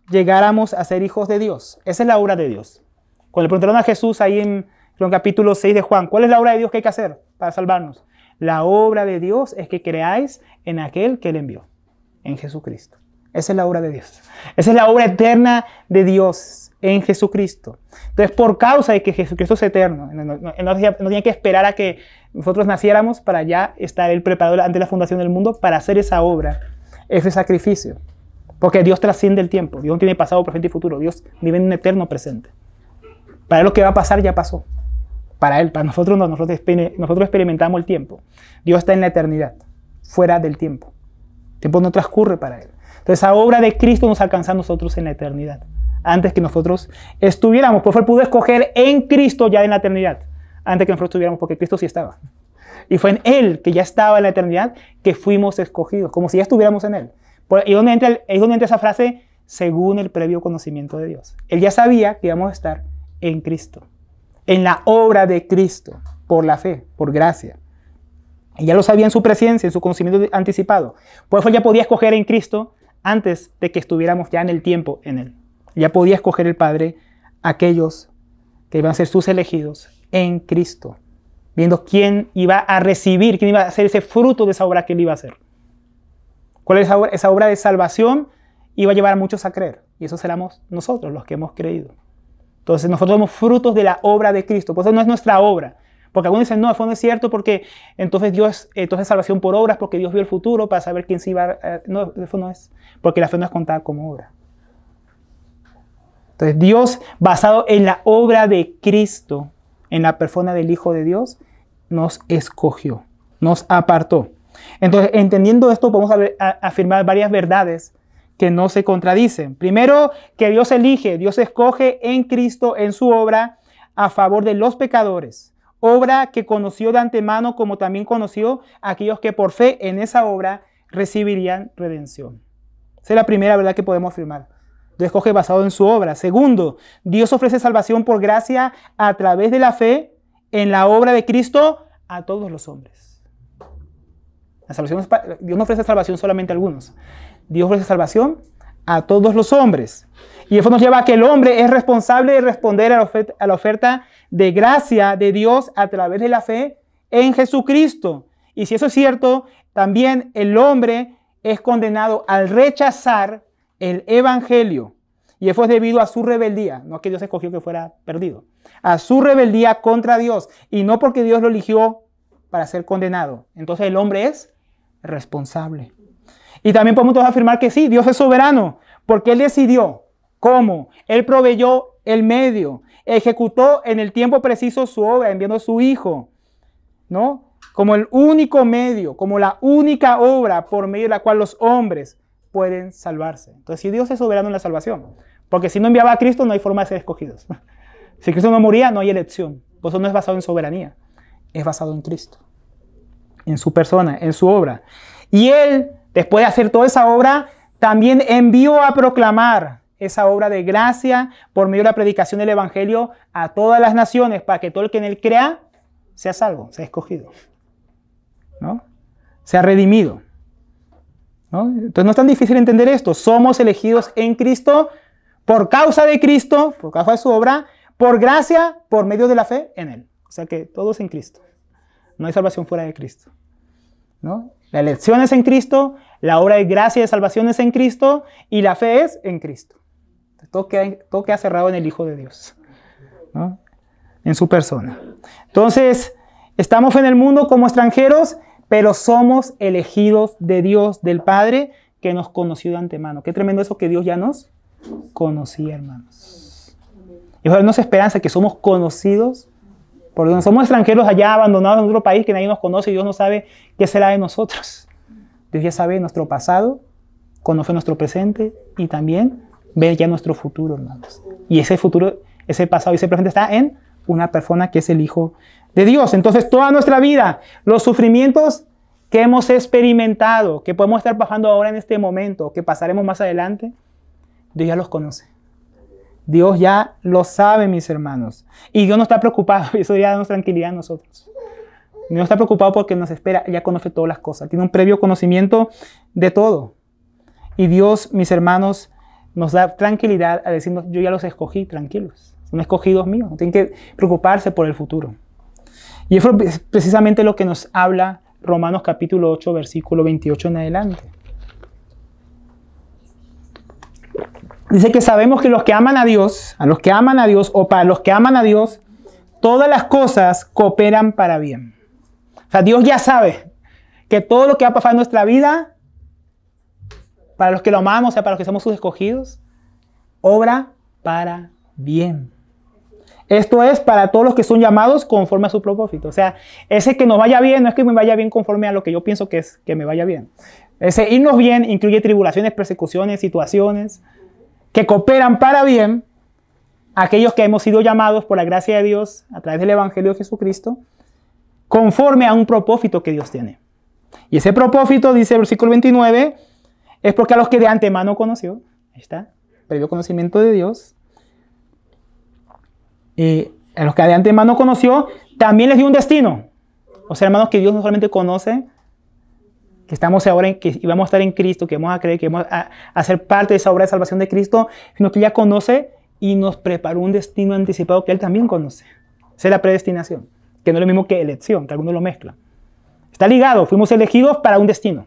llegáramos a ser hijos de Dios. Esa es la obra de Dios. Cuando le preguntaron a Jesús ahí en el capítulo 6 de Juan, ¿cuál es la obra de Dios que hay que hacer para salvarnos? La obra de Dios es que creáis en aquel que Él envió, en Jesucristo. Esa es la obra de Dios. Esa es la obra eterna de Dios en Jesucristo. Entonces, por causa de que Jesucristo es eterno, no tiene que esperar a que nosotros naciéramos para ya estar Él preparado ante la fundación del mundo para hacer esa obra, ese sacrificio. Porque Dios trasciende el tiempo. Dios no tiene pasado, presente y futuro. Dios vive en un eterno presente. Para Él lo que va a pasar ya pasó. Para Él, para nosotros no. Nosotros experimentamos el tiempo. Dios está en la eternidad, fuera del tiempo. El tiempo no transcurre para Él. Entonces, esa obra de Cristo nos alcanza a nosotros en la eternidad, antes que nosotros estuviéramos. Por favor, pudo escoger en Cristo ya en la eternidad, antes que nosotros estuviéramos, porque Cristo sí estaba. Y fue en Él, que ya estaba en la eternidad, que fuimos escogidos, como si ya estuviéramos en Él. Y es donde entra esa frase, según el previo conocimiento de Dios. Él ya sabía que íbamos a estar en Cristo, en la obra de Cristo, por la fe, por gracia. Y ya lo sabía en su presencia, en su conocimiento anticipado. Por eso ya podía escoger en Cristo antes de que estuviéramos ya en el tiempo en Él. Ya podía escoger el Padre a aquellos que iban a ser sus elegidos en Cristo, viendo quién iba a recibir, quién iba a hacer ese fruto de esa obra que Él iba a hacer. ¿Cuál es esa obra de salvación? Iba a llevar a muchos a creer. Y eso seremos nosotros los que hemos creído. Entonces nosotros somos frutos de la obra de Cristo. Por eso no es nuestra obra. Porque algunos dicen, no, eso no es cierto porque entonces salvación por obras, porque Dios vio el futuro para saber quién se iba a... No, eso no es. Porque la fe no es contada como obra. Entonces Dios, basado en la obra de Cristo, en la persona del Hijo de Dios, nos escogió, nos apartó. Entonces, entendiendo esto, podemos afirmar varias verdades que no se contradicen. Primero, que Dios elige, Dios escoge en Cristo, en su obra, a favor de los pecadores. Obra que conoció de antemano, como también conoció a aquellos que por fe en esa obra recibirían redención. Esa es la primera verdad que podemos afirmar. Dios escoge basado en su obra. Segundo, Dios ofrece salvación por gracia a través de la fe en la obra de Cristo a todos los hombres. Dios no ofrece salvación solamente a algunos. Dios ofrece salvación a todos los hombres. Y eso nos lleva a que el hombre es responsable de responder a la oferta de gracia de Dios a través de la fe en Jesucristo. Y si eso es cierto, también el hombre es condenado al rechazar el evangelio. Y eso es debido a su rebeldía. No es que Dios escogió que fuera perdido. A su rebeldía contra Dios. Y no porque Dios lo eligió para ser condenado. Entonces el hombre es responsable. Y también podemos afirmar que sí, Dios es soberano. Porque Él decidió. ¿Cómo? Él proveyó el medio. Ejecutó en el tiempo preciso su obra, enviando a su Hijo, ¿no? Como el único medio, como la única obra por medio de la cual los hombres pueden salvarse. Entonces, si Dios es soberano en la salvación, porque si no enviaba a Cristo, no hay forma de ser escogidos. Si Cristo no moría, no hay elección. Por eso no es basado en soberanía, es basado en Cristo, en su persona, en su obra. Y Él, después de hacer toda esa obra, también envió a proclamar esa obra de gracia por medio de la predicación del evangelio a todas las naciones, para que todo el que en Él crea sea salvo, sea escogido, ¿no? Sea redimido, ¿no? Entonces no es tan difícil entender esto. Somos elegidos en Cristo por causa de Cristo, por causa de su obra, por gracia, por medio de la fe en Él. O sea que todo es en Cristo. No hay salvación fuera de Cristo, ¿no? La elección es en Cristo, la obra de gracia y de salvación es en Cristo y la fe es en Cristo. Todo queda cerrado en el Hijo de Dios, ¿no? En su persona. Entonces, estamos en el mundo como extranjeros, pero somos elegidos de Dios, del Padre, que nos conoció de antemano. Qué tremendo eso, que Dios ya nos conocía, hermanos. Y ahora nos esperanza que somos conocidos, porque no somos extranjeros allá abandonados en otro país que nadie nos conoce y Dios no sabe qué será de nosotros. Dios ya sabe nuestro pasado, conoce nuestro presente y también ve ya nuestro futuro, hermanos. Y ese futuro, ese pasado y ese presente está en una persona que es el Hijo de Dios. Entonces, toda nuestra vida, los sufrimientos que hemos experimentado, que podemos estar pasando ahora en este momento, que pasaremos más adelante, Dios ya los conoce. Dios ya lo sabe, mis hermanos. Y Dios no está preocupado, y eso ya da tranquilidad a nosotros. Dios no está preocupado porque nos espera, ya conoce todas las cosas, tiene un previo conocimiento de todo. Y Dios, mis hermanos, nos da tranquilidad a decirnos, yo ya los escogí, tranquilos. Son escogidos míos, no tienen que preocuparse por el futuro. Y eso es precisamente lo que nos habla Romanos capítulo 8, versículo 28 en adelante. Dice que sabemos que los que aman a Dios, o para los que aman a Dios, todas las cosas cooperan para bien. O sea, Dios ya sabe que todo lo que va a pasar en nuestra vida, para los que lo amamos, o sea, para los que somos sus escogidos, obra para bien. Esto es para todos los que son llamados conforme a su propósito. O sea, ese que nos vaya bien no es que me vaya bien conforme a lo que yo pienso que es que me vaya bien. Ese irnos bien incluye tribulaciones, persecuciones, situaciones que cooperan para bien a aquellos que hemos sido llamados por la gracia de Dios a través del Evangelio de Jesucristo conforme a un propósito que Dios tiene. Y ese propósito, dice el versículo 29, es porque a los que de antemano conoció, ahí está, previo conocimiento de Dios, a los que de antemano conoció, también les dio un destino. O sea, hermanos, que Dios no solamente conoce que estamos ahora, que íbamos a estar en Cristo, que vamos a creer, que vamos a ser parte de esa obra de salvación de Cristo, sino que ya conoce y nos preparó un destino anticipado que Él también conoce. Esa es la predestinación, que no es lo mismo que elección, que algunos lo mezclan. Está ligado, fuimos elegidos para un destino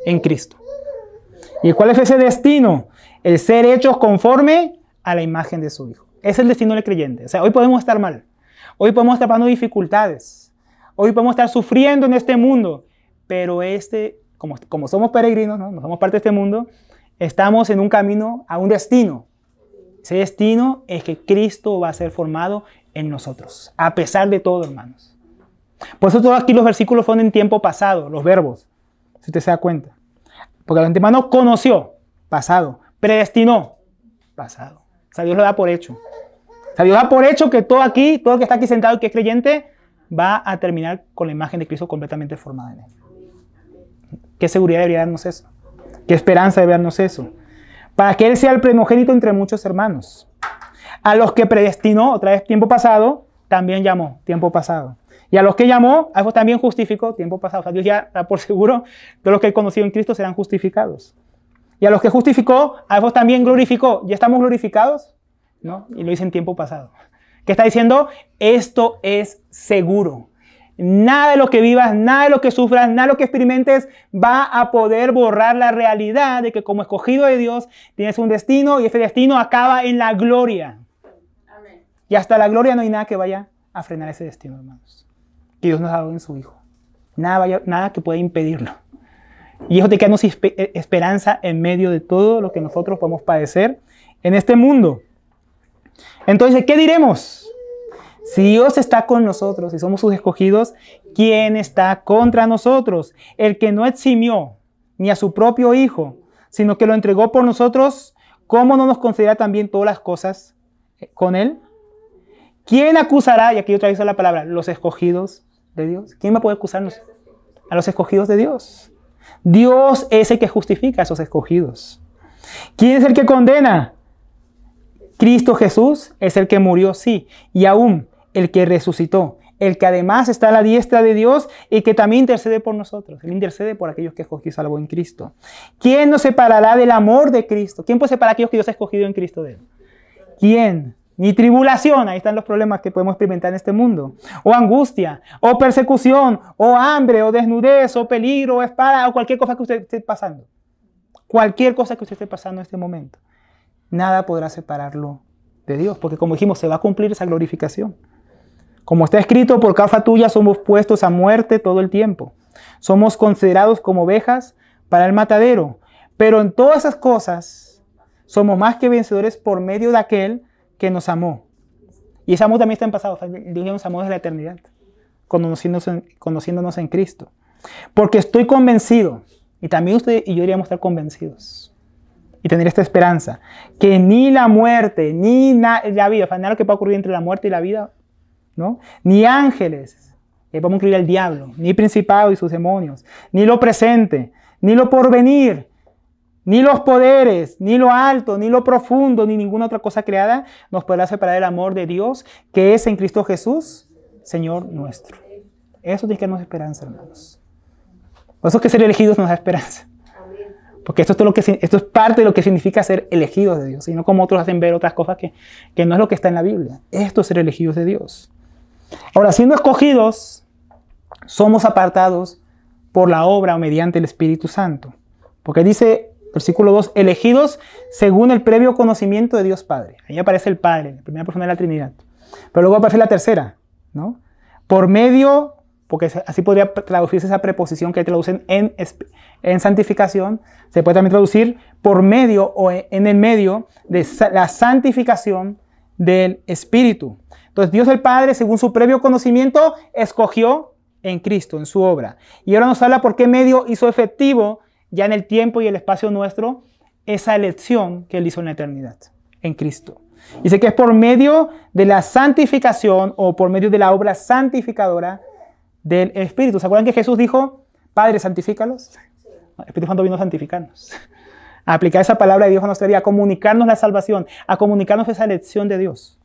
en Cristo. ¿Y cuál es ese destino? El ser hechos conforme a la imagen de su Hijo. Es el destino del creyente. O sea, hoy podemos estar mal. Hoy podemos estar pasando dificultades. Hoy podemos estar sufriendo en este mundo. Pero como somos peregrinos, ¿no? No somos parte de este mundo, estamos en un camino a un destino. Ese destino es que Cristo va a ser formado en nosotros, a pesar de todo, hermanos. Por eso todos aquí los versículos son en tiempo pasado, los verbos, si usted se da cuenta. Porque el antemano conoció, pasado, predestinó, pasado. O sea, Dios lo da por hecho. O sea, Dios da por hecho que todo el que está aquí sentado y que es creyente, va a terminar con la imagen de Cristo completamente formada en él. ¿Qué seguridad debería darnos eso? ¿Qué esperanza debería darnos eso? Para que Él sea el primogénito entre muchos hermanos. A los que predestinó, otra vez tiempo pasado, también llamó, tiempo pasado. Y a los que llamó, a esos también justificó, tiempo pasado. O sea, Dios ya da por seguro, todos los que Él conoció en Cristo serán justificados. Y a los que justificó, a esos también glorificó. ¿Ya estamos glorificados? ¿No? Y lo dice en tiempo pasado. ¿Qué está diciendo? Esto es seguro. Nada de lo que vivas, nada de lo que sufras, nada de lo que experimentes va a poder borrar la realidad de que como escogido de Dios tienes un destino y ese destino acaba en la gloria. Amén. Y hasta la gloria no hay nada que vaya a frenar ese destino, hermanos. Que Dios nos ha dado en su Hijo. Nada que pueda impedirlo. Y eso te queda esperanza en medio de todo lo que nosotros podemos padecer en este mundo. Entonces, ¿qué diremos? Si Dios está con nosotros y somos sus escogidos, ¿quién está contra nosotros? El que no eximió ni a su propio Hijo, sino que lo entregó por nosotros, ¿cómo no nos concederá también todas las cosas con Él? ¿Quién acusará? Y aquí otra vez la palabra, los escogidos de Dios. ¿Quién va a poder acusarnos? A los escogidos de Dios. Dios es el que justifica a esos escogidos. ¿Quién es el que condena? Cristo Jesús es el que murió, sí, y aún el que resucitó, el que además está a la diestra de Dios y que también intercede por nosotros. Él intercede por aquellos que escogió y salvó en Cristo. ¿Quién nos separará del amor de Cristo? ¿Quién puede separar a aquellos que Dios ha escogido en Cristo de Él? ¿Quién? Ni tribulación, ahí están los problemas que podemos experimentar en este mundo, o angustia, o persecución, o hambre, o desnudez, o peligro, o espada, o cualquier cosa que usted esté pasando. Cualquier cosa que usted esté pasando en este momento. Nada podrá separarlo de Dios, porque como dijimos, se va a cumplir esa glorificación. Como está escrito, por causa tuya somos puestos a muerte todo el tiempo. Somos considerados como ovejas para el matadero. Pero en todas esas cosas somos más que vencedores por medio de aquel que nos amó. Y ese amor también está en pasado. O sea, Dios nos amó desde la eternidad, conociéndonos en Cristo. Porque estoy convencido, y también usted y yo deberíamos estar convencidos, y tener esta esperanza, que ni la muerte, ni la vida, o sea, nada lo que pueda ocurrir entre la muerte y la vida, ¿no? Ni ángeles, podemos incluir al diablo, ni principados y sus demonios, ni lo presente, ni lo porvenir, ni los poderes, ni lo alto, ni lo profundo, ni ninguna otra cosa creada nos podrá separar del amor de Dios que es en Cristo Jesús, Señor nuestro. Eso tiene que darnos esperanza, hermanos. Por eso es que ser elegidos nos da esperanza. Porque esto es parte de lo que significa ser elegidos de Dios, y no como otros hacen ver otras cosas que no es lo que está en la Biblia. Esto es ser elegidos de Dios. Ahora, siendo escogidos, somos apartados por la obra o mediante el Espíritu Santo. Porque dice, versículo 2, elegidos según el previo conocimiento de Dios Padre. Ahí aparece el Padre, la primera persona de la Trinidad. Pero luego aparece la tercera, ¿no? Por medio, porque así podría traducirse esa preposición que traducen en santificación, se puede también traducir por medio o en el medio de la santificación del Espíritu. Entonces Dios el Padre, según su previo conocimiento, escogió en Cristo, en su obra. Y ahora nos habla por qué medio hizo efectivo ya en el tiempo y el espacio nuestro esa elección que Él hizo en la eternidad, en Cristo. Dice que es por medio de la santificación o por medio de la obra santificadora del Espíritu. ¿Se acuerdan que Jesús dijo, Padre, santifícalos? El Espíritu Santo vino a santificarnos, a aplicar esa palabra de Dios a nuestra vida, a comunicarnos la salvación, a comunicarnos esa elección de Dios.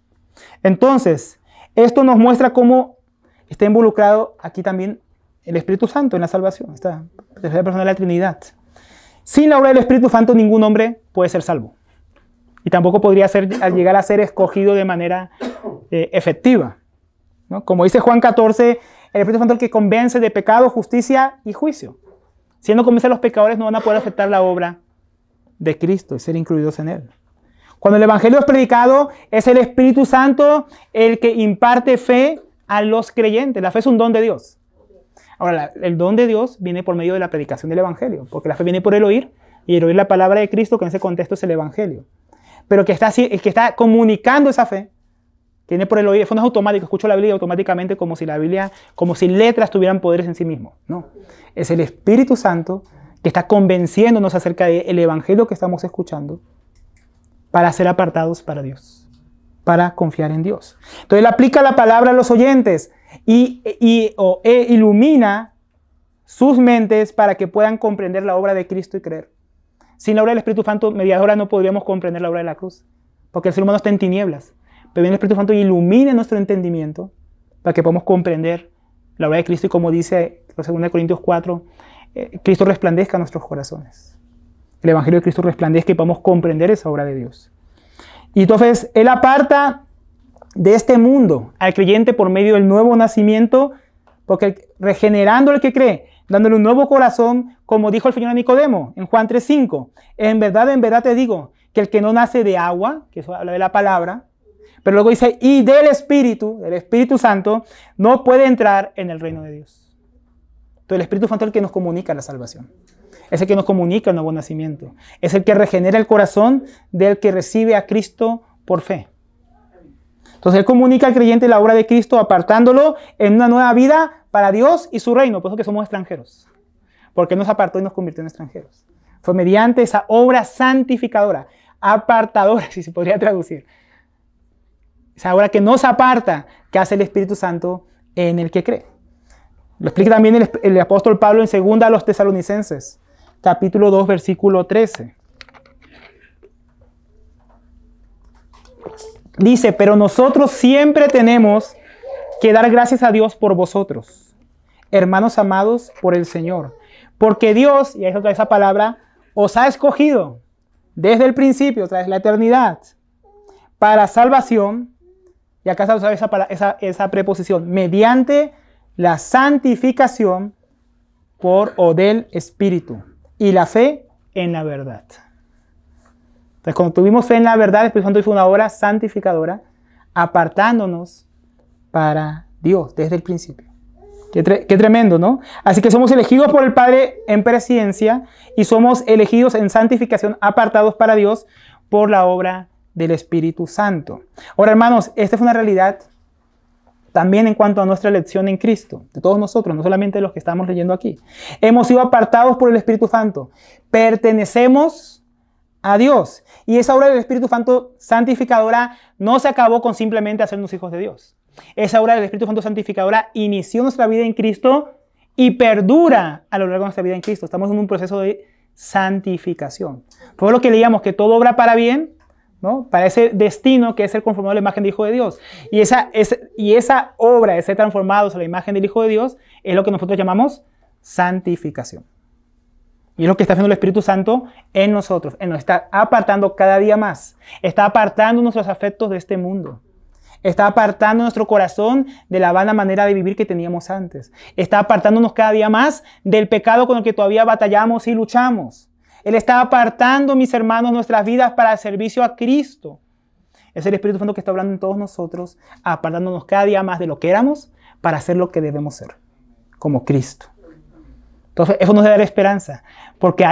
Entonces, esto nos muestra cómo está involucrado aquí también el Espíritu Santo en la salvación, esta tercera persona de la Trinidad. Sin la obra del Espíritu Santo, ningún hombre puede ser salvo. Y tampoco podría llegar a ser escogido de manera efectiva, ¿no? Como dice Juan 14, el Espíritu Santo es el que convence de pecado, justicia y juicio. Siendo convencidos los pecadores, no van a poder aceptar la obra de Cristo y ser incluidos en Él. Cuando el Evangelio es predicado, es el Espíritu Santo el que imparte fe a los creyentes. La fe es un don de Dios. Ahora, el don de Dios viene por medio de la predicación del Evangelio, porque la fe viene por el oír, y el oír la palabra de Cristo, que en ese contexto es el Evangelio. Pero el que está comunicando esa fe, que viene por el oír, eso no es automático, escucho la Biblia automáticamente como si letras tuvieran poderes en sí mismos. No, es el Espíritu Santo que está convenciéndonos acerca del Evangelio que estamos escuchando para ser apartados para Dios, para confiar en Dios. Entonces él aplica la palabra a los oyentes y ilumina sus mentes para que puedan comprender la obra de Cristo y creer. Sin la obra del Espíritu Santo, mediadora, no podríamos comprender la obra de la cruz, porque el ser humano está en tinieblas. Pero viene el Espíritu Santo y ilumina nuestro entendimiento para que podamos comprender la obra de Cristo y, como dice 2 Corintios 4, Cristo resplandezca en nuestros corazones. El Evangelio de Cristo resplandezca y podamos comprender esa obra de Dios. Y entonces él aparta de este mundo al creyente por medio del nuevo nacimiento, porque regenerando al que cree, dándole un nuevo corazón, como dijo el Señor a Nicodemo en Juan 3:5. En verdad te digo que el que no nace de agua, que eso habla de la palabra, pero luego dice, y del Espíritu Santo, no puede entrar en el reino de Dios. Entonces el Espíritu Santo es el que nos comunica la salvación. Es el que nos comunica el nuevo nacimiento. Es el que regenera el corazón del que recibe a Cristo por fe. Entonces él comunica al creyente la obra de Cristo, apartándolo en una nueva vida para Dios y su reino. Por eso que somos extranjeros. Porque Él nos apartó y nos convirtió en extranjeros. Fue mediante esa obra santificadora, apartadora, si se podría traducir. Esa obra que nos aparta, que hace el Espíritu Santo en el que cree. Lo explica también el apóstol Pablo en 2 a los Tesalonicenses, capítulo 2, versículo 13. Dice, pero nosotros siempre tenemos que dar gracias a Dios por vosotros, hermanos amados por el Señor. Porque Dios, y ahí es otra esa palabra, os ha escogido desde el principio, tras la eternidad, para salvación. Y acá se usa esa preposición, mediante la santificación por o del Espíritu y la fe en la verdad. Entonces, cuando tuvimos fe en la verdad, el Espíritu Santo hizo una obra santificadora, apartándonos para Dios desde el principio. Qué tremendo, ¿no? Así que somos elegidos por el Padre en presciencia y somos elegidos en santificación, apartados para Dios por la obra del Espíritu Santo. Ahora, hermanos, esta es una realidad también en cuanto a nuestra elección en Cristo, de todos nosotros, no solamente de los que estamos leyendo aquí. Hemos sido apartados por el Espíritu Santo. Pertenecemos a Dios. Y esa obra del Espíritu Santo santificadora no se acabó con simplemente hacernos hijos de Dios. Esa obra del Espíritu Santo santificadora inició nuestra vida en Cristo y perdura a lo largo de nuestra vida en Cristo. Estamos en un proceso de santificación. Fue lo que leíamos, que todo obra para bien, ¿no? Para ese destino que es ser conformado a la imagen del Hijo de Dios. Y esa obra de ser transformados a la imagen del Hijo de Dios es lo que nosotros llamamos santificación. Y es lo que está haciendo el Espíritu Santo en nosotros. Él nos está apartando cada día más. Está apartando nuestros afectos de este mundo. Está apartando nuestro corazón de la vana manera de vivir que teníamos antes. Está apartándonos cada día más del pecado con el que todavía batallamos y luchamos. Él está apartando, mis hermanos, nuestras vidas para el servicio a Cristo. Es el Espíritu Santo que está hablando en todos nosotros, apartándonos cada día más de lo que éramos para ser lo que debemos ser, como Cristo. Entonces, eso nos debe dar esperanza, porque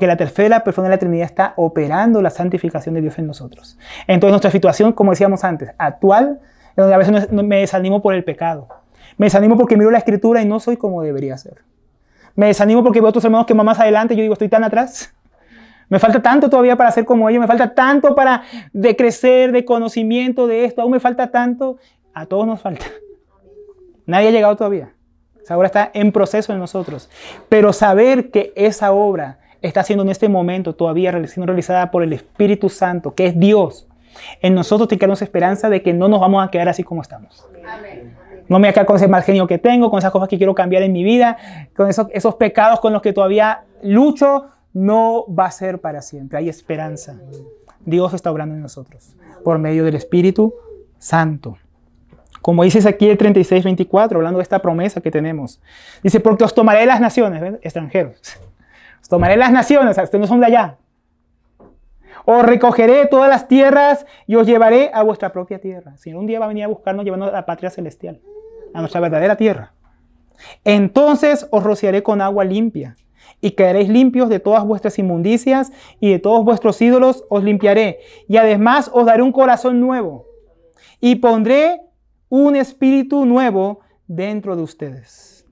la tercera persona de la Trinidad está operando la santificación de Dios en nosotros. Entonces, nuestra situación, como decíamos antes, actual, es donde a veces me desanimo por el pecado. Me desanimo porque miro la Escritura y no soy como debería ser. Me desanimo porque veo a otros hermanos que van más adelante y yo digo, estoy tan atrás. Me falta tanto todavía para ser como ellos, me falta tanto para crecer, de conocimiento, de esto, aún me falta tanto. A todos nos falta. Nadie ha llegado todavía. Esa obra está en proceso en nosotros. Pero saber que esa obra está siendo en este momento todavía siendo realizada por el Espíritu Santo, que es Dios, en nosotros tiene que darnos esperanza de que no nos vamos a quedar así como estamos. Amén. No me voy a quedar con ese mal genio que tengo, con esas cosas que quiero cambiar en mi vida, con esos pecados con los que todavía lucho. No va a ser para siempre. Hay esperanza. Dios está obrando en nosotros por medio del Espíritu Santo. Como dice Ezequiel 36:24, hablando de esta promesa que tenemos. Dice, porque os tomaré las naciones, ¿ven? Extranjeros. Os tomaré las naciones, ustedes no son de allá. Os recogeré todas las tierras y os llevaré a vuestra propia tierra. El Señor un día va a venir a buscarnos, llevando a la patria celestial, a nuestra verdadera tierra. Entonces os rociaré con agua limpia y quedaréis limpios de todas vuestras inmundicias, y de todos vuestros ídolos os limpiaré. Y además os daré un corazón nuevo y pondré un espíritu nuevo dentro de ustedes.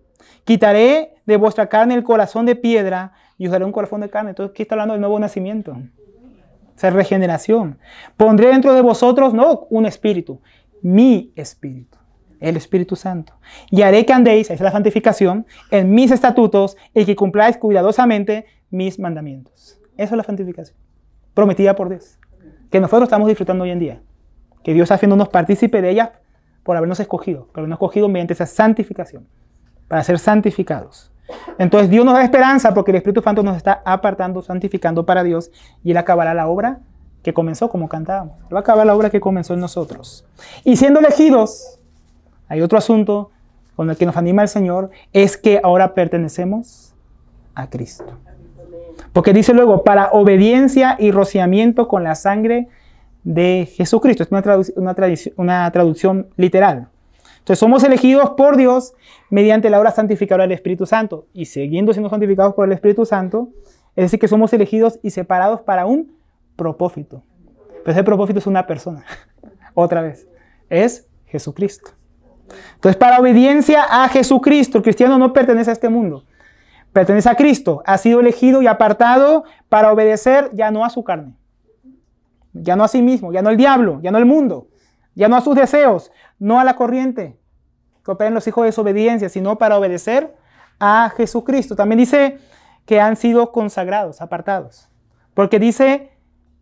Quitaré de vuestra carne el corazón de piedra y os daré un corazón de carne. Entonces aquí está hablando del nuevo nacimiento, o sea, regeneración. Pondré dentro de vosotros no un espíritu, mi espíritu, el Espíritu Santo. Y haré que andéis, esa es la santificación, en mis estatutos, y que cumpláis cuidadosamente mis mandamientos. Esa es la santificación, prometida por Dios, que nosotros estamos disfrutando hoy en día, que Dios está haciéndonos partícipe de ella por habernos escogido, mediante esa santificación, para ser santificados. Entonces Dios nos da esperanza porque el Espíritu Santo nos está apartando, santificando para Dios, y Él acabará la obra que comenzó, como cantábamos. Él va a acabar la obra que comenzó en nosotros. Y siendo elegidos, hay otro asunto con el que nos anima el Señor, es que ahora pertenecemos a Cristo. Porque dice luego, para obediencia y rociamiento con la sangre de Jesucristo. Es una traducción literal. Entonces somos elegidos por Dios mediante la obra santificadora del Espíritu Santo. Y siguiendo siendo santificados por el Espíritu Santo, es decir, que somos elegidos y separados para un propósito. Pero ese propósito es una persona. Otra vez. Es Jesucristo. Entonces, para obediencia a Jesucristo, el cristiano no pertenece a este mundo. Pertenece a Cristo. Ha sido elegido y apartado para obedecer ya no a su carne, ya no a sí mismo, ya no al diablo, ya no al mundo, ya no a sus deseos, no a la corriente que operan los hijos de desobediencia, sino para obedecer a Jesucristo. También dice que han sido consagrados, apartados, porque dice,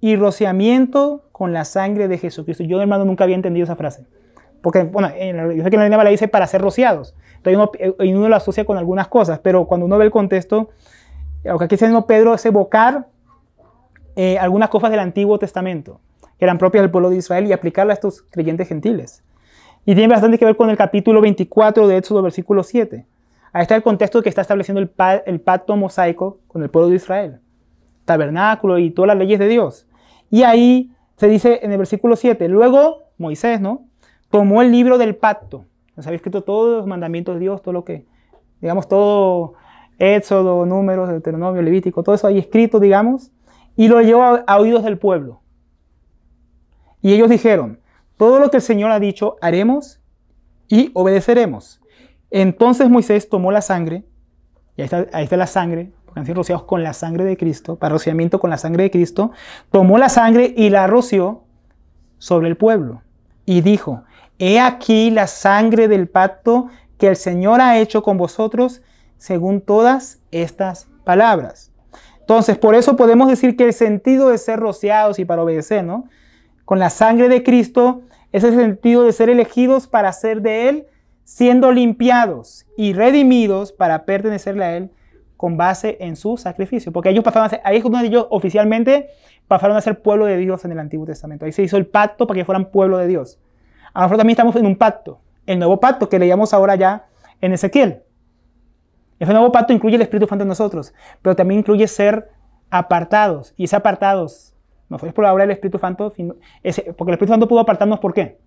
y rociamiento con la sangre de Jesucristo. Yo, hermano, nunca había entendido esa frase. Porque, bueno, yo sé que en la Reina Valera dice para ser rociados. Entonces uno lo asocia con algunas cosas, pero cuando uno ve el contexto, lo que aquí está diciendo Pedro es evocar algunas cosas del Antiguo Testamento, que eran propias del pueblo de Israel, y aplicarlas a estos creyentes gentiles. Y tiene bastante que ver con el capítulo 24 de Éxodo, versículo 7. Ahí está el contexto que está estableciendo el pacto mosaico con el pueblo de Israel, tabernáculo y todas las leyes de Dios. Y ahí se dice en el versículo 7, luego Moisés, ¿no?, tomó el libro del pacto. Nos había escrito todos los mandamientos de Dios, todo lo que, digamos, todo Éxodo, Números, Deuteronomio, Levítico, todo eso ahí escrito, digamos, y lo llevó a oídos del pueblo. Y ellos dijeron, todo lo que el Señor ha dicho haremos y obedeceremos. Entonces Moisés tomó la sangre, y ahí está la sangre, porque han sido rociados con la sangre de Cristo, para rociamiento con la sangre de Cristo, tomó la sangre y la roció sobre el pueblo. Y dijo, he aquí la sangre del pacto que el Señor ha hecho con vosotros según todas estas palabras. Entonces, por eso podemos decir que el sentido de ser rociados y para obedecer, ¿no?, con la sangre de Cristo, es el sentido de ser elegidos para ser de Él, siendo limpiados y redimidos para pertenecerle a Él con base en su sacrificio. Porque ellos pasaron a ser, ahí es cuando ellos oficialmente pasaron a ser pueblo de Dios en el Antiguo Testamento. Ahí se hizo el pacto para que fueran pueblo de Dios. A nosotros también estamos en un pacto, el nuevo pacto que leíamos ahora ya en Ezequiel. Ese nuevo pacto incluye el Espíritu Santo en nosotros, pero también incluye ser apartados. Y ese apartados no fue por la obra del Espíritu Santo, porque el Espíritu Santo pudo apartarnos, ¿por qué?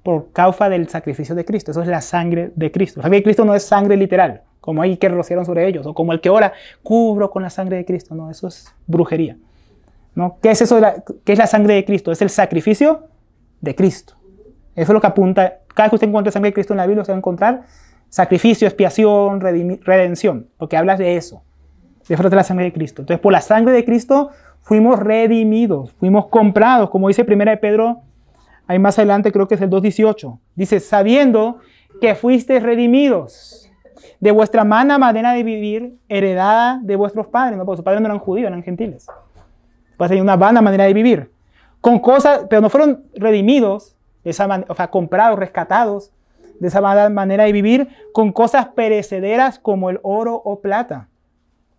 Por causa del sacrificio de Cristo. Eso es la sangre de Cristo. La sangre de Cristo no es sangre literal, como ahí que rociaron sobre ellos, o como el que ora, cubro con la sangre de Cristo. No, eso es brujería, ¿no? ¿Qué es eso? ¿Qué es la sangre de Cristo? Es el sacrificio de Cristo. Eso es lo que apunta. Cada vez que usted encuentre sangre de Cristo en la Biblia, usted va a encontrar sacrificio, expiación, redención, porque hablas de eso. De la sangre de Cristo. Entonces, por la sangre de Cristo fuimos redimidos, fuimos comprados, como dice 1 de Pedro, ahí más adelante creo que es el 2:18. Dice, sabiendo que fuisteis redimidos de vuestra mala manera de vivir, heredada de vuestros padres, ¿no? Porque sus padres no eran judíos, eran gentiles. Pues hay una vana manera de vivir. Con cosas, pero no fueron redimidos, o sea, comprados, rescatados, de esa mala manera de vivir, con cosas perecederas como el oro o plata.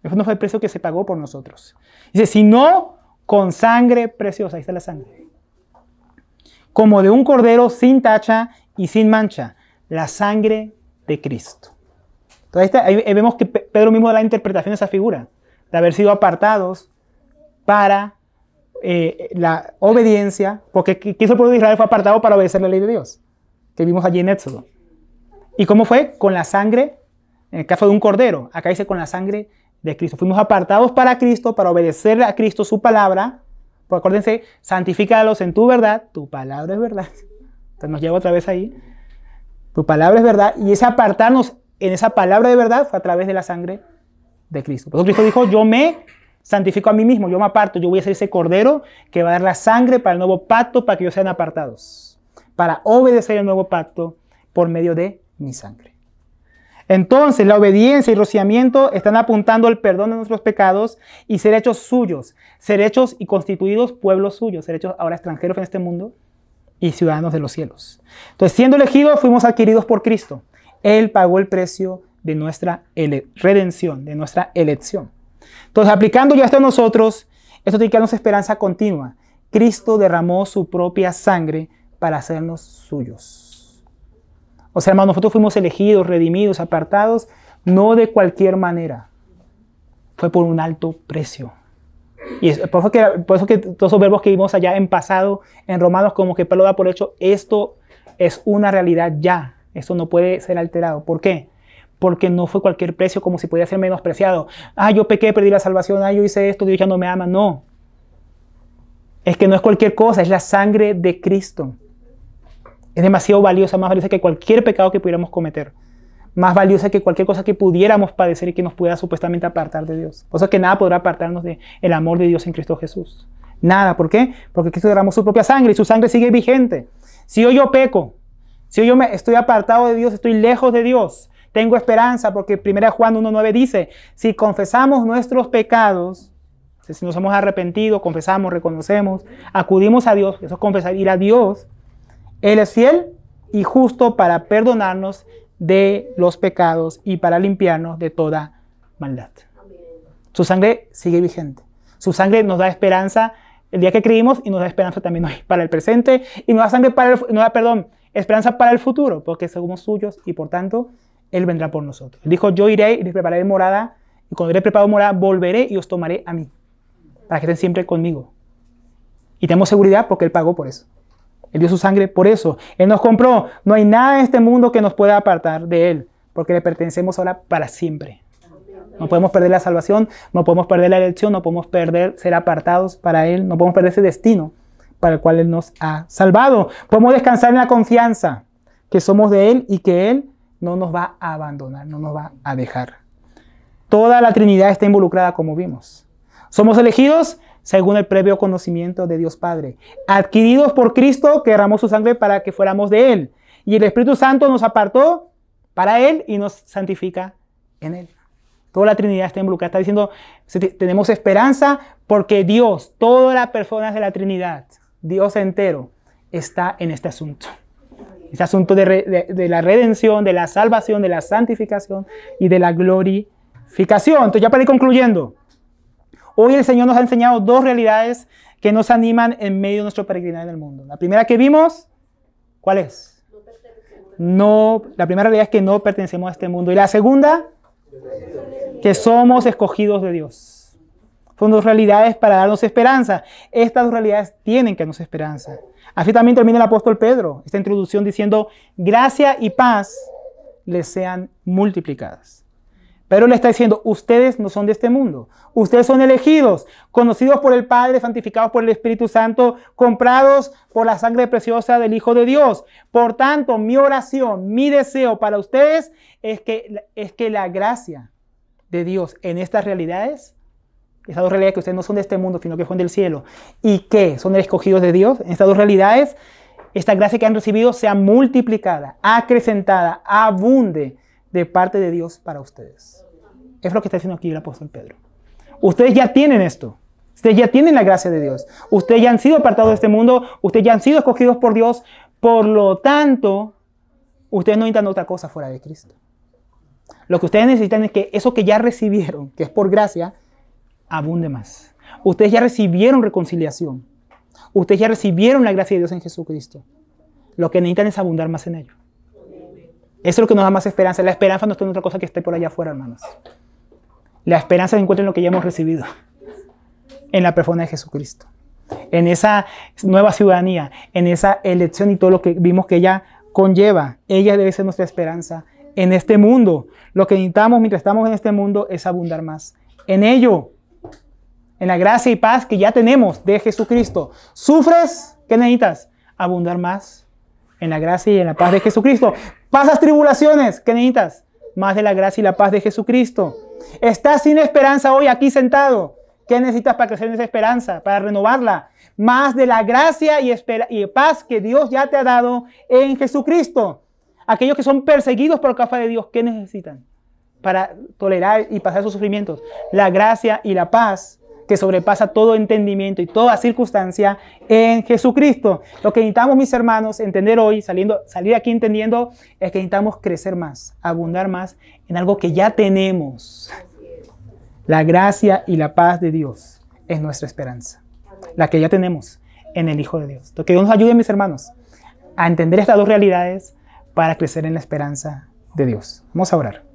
Eso no fue el precio que se pagó por nosotros. Dice, sino con sangre preciosa. Ahí está la sangre. Como de un cordero sin tacha y sin mancha. La sangre de Cristo. Entonces ahí vemos que Pedro mismo da la interpretación de esa figura. De haber sido apartados para la obediencia, porque ¿qué hizo el pueblo de Israel? Fue apartado para obedecer la ley de Dios, que vimos allí en Éxodo. ¿Y cómo fue? Con la sangre, en el caso de un cordero, acá dice con la sangre de Cristo. Fuimos apartados para Cristo, para obedecer a Cristo su palabra. Pues acuérdense, santifícalos en tu verdad, tu palabra es verdad. Entonces nos lleva otra vez ahí. Tu palabra es verdad, y ese apartarnos en esa palabra de verdad fue a través de la sangre de Cristo. Por eso Cristo dijo, yo me santifico a mí mismo, yo me aparto, yo voy a ser ese cordero que va a dar la sangre para el nuevo pacto, para que ellos sean apartados, para obedecer el nuevo pacto por medio de mi sangre. Entonces la obediencia y rociamiento están apuntando al perdón de nuestros pecados y ser hechos suyos, ser hechos y constituidos pueblos suyos, ser hechos ahora extranjeros en este mundo y ciudadanos de los cielos. Entonces, siendo elegidos, fuimos adquiridos por Cristo. Él pagó el precio de nuestra redención, de nuestra elección. Entonces, aplicando ya esto a nosotros, esto tiene que darnos esperanza continua. Cristo derramó su propia sangre para hacernos suyos. O sea, hermanos, nosotros fuimos elegidos, redimidos, apartados, no de cualquier manera. Fue por un alto precio. Y es por eso que todos esos verbos que vimos allá en pasado, en Romanos, como que Pablo da por hecho, esto es una realidad ya. Esto no puede ser alterado. ¿Por qué? Porque no fue cualquier precio como si podía ser menospreciado. Ah, yo pequé, perdí la salvación. Ah, yo hice esto, Dios ya no me ama. No. Es que no es cualquier cosa, es la sangre de Cristo. Es demasiado valiosa, más valiosa que cualquier pecado que pudiéramos cometer. Más valiosa que cualquier cosa que pudiéramos padecer y que nos pueda supuestamente apartar de Dios. Por eso es que nada podrá apartarnos del amor de Dios en Cristo Jesús. Nada. ¿Por qué? Porque Cristo derramó su propia sangre y su sangre sigue vigente. Si hoy yo peco, si hoy yo estoy apartado de Dios, estoy lejos de Dios, tengo esperanza porque 1 Juan 1:9 dice, si confesamos nuestros pecados, si nos hemos arrepentido, confesamos, reconocemos, acudimos a Dios, eso es confesar, ir a Dios, Él es fiel y justo para perdonarnos de los pecados y para limpiarnos de toda maldad. Su sangre sigue vigente. Su sangre nos da esperanza el día que creímos y nos da esperanza también hoy para el presente y nos da sangre esperanza para el futuro, porque somos suyos y por tanto Él vendrá por nosotros. Él dijo, yo iré y les prepararé morada y cuando iré preparado morada volveré y os tomaré a mí para que estén siempre conmigo. Y tenemos seguridad porque Él pagó por eso. Él dio su sangre por eso. Él nos compró. No hay nada en este mundo que nos pueda apartar de Él, porque le pertenecemos ahora para siempre. No podemos perder la salvación, no podemos perder la elección, no podemos perder ser apartados para Él, no podemos perder ese destino para el cual Él nos ha salvado. Podemos descansar en la confianza que somos de Él y que Él no nos va a abandonar, no nos va a dejar. Toda la Trinidad está involucrada, como vimos. Somos elegidos según el previo conocimiento de Dios Padre, adquiridos por Cristo que derramó su sangre para que fuéramos de Él. Y el Espíritu Santo nos apartó para Él y nos santifica en Él. Toda la Trinidad está involucrada. Está diciendo, tenemos esperanza porque Dios, todas las personas de la Trinidad, Dios entero, está en este asunto. Este asunto de la redención, de la salvación, de la santificación y de la glorificación. Entonces ya para ir concluyendo, hoy el Señor nos ha enseñado dos realidades que nos animan en medio de nuestro peregrinaje en el mundo. La primera que vimos, ¿cuál es? La primera realidad es que no pertenecemos a este mundo. Y la segunda, que somos escogidos de Dios. Son dos realidades para darnos esperanza. Estas dos realidades tienen que darnos esperanza. Así también termina el apóstol Pedro esta introducción diciendo, gracia y paz les sean multiplicadas. Pero le está diciendo, ustedes no son de este mundo. Ustedes son elegidos, conocidos por el Padre, santificados por el Espíritu Santo, comprados por la sangre preciosa del Hijo de Dios. Por tanto, mi oración, mi deseo para ustedes es que la gracia de Dios en estas realidades, esas dos realidades que ustedes no son de este mundo, sino que son del cielo, y que son escogidos de Dios, en estas dos realidades, esta gracia que han recibido sea multiplicada, acrecentada, abunde de parte de Dios para ustedes. Es lo que está diciendo aquí el apóstol Pedro. Ustedes ya tienen esto. Ustedes ya tienen la gracia de Dios. Ustedes ya han sido apartados de este mundo. Ustedes ya han sido escogidos por Dios. Por lo tanto, ustedes no necesitan otra cosa fuera de Cristo. Lo que ustedes necesitan es que eso que ya recibieron, que es por gracia, abunde más. Ustedes ya recibieron reconciliación. Ustedes ya recibieron la gracia de Dios en Jesucristo. Lo que necesitan es abundar más en ello. Eso es lo que nos da más esperanza. La esperanza no está en otra cosa que esté por allá afuera, hermanos. La esperanza se encuentra en lo que ya hemos recibido. En la persona de Jesucristo. en esa nueva ciudadanía, en esa elección y todo lo que vimos que ella conlleva. Ella debe ser nuestra esperanza en este mundo. Lo que necesitamos mientras estamos en este mundo es abundar más en ello, en la gracia y paz que ya tenemos de Jesucristo. ¿Sufres? ¿Qué necesitas? Abundar más en la gracia y en la paz de Jesucristo. ¿Pasas tribulaciones? ¿Qué necesitas? Más de la gracia y la paz de Jesucristo. ¿Estás sin esperanza hoy aquí sentado? ¿Qué necesitas para crecer en esa esperanza? Para renovarla. Más de la gracia y paz que Dios ya te ha dado en Jesucristo. Aquellos que son perseguidos por causa de Dios, ¿qué necesitan para tolerar y pasar sus sufrimientos? La gracia y la paz que sobrepasa todo entendimiento y toda circunstancia en Jesucristo. Lo que necesitamos, mis hermanos, entender hoy, salir aquí entendiendo, es que necesitamos crecer más, abundar más en algo que ya tenemos. La gracia y la paz de Dios es nuestra esperanza. La que ya tenemos en el Hijo de Dios. Que Dios nos ayude, mis hermanos, a entender estas dos realidades para crecer en la esperanza de Dios. Vamos a orar.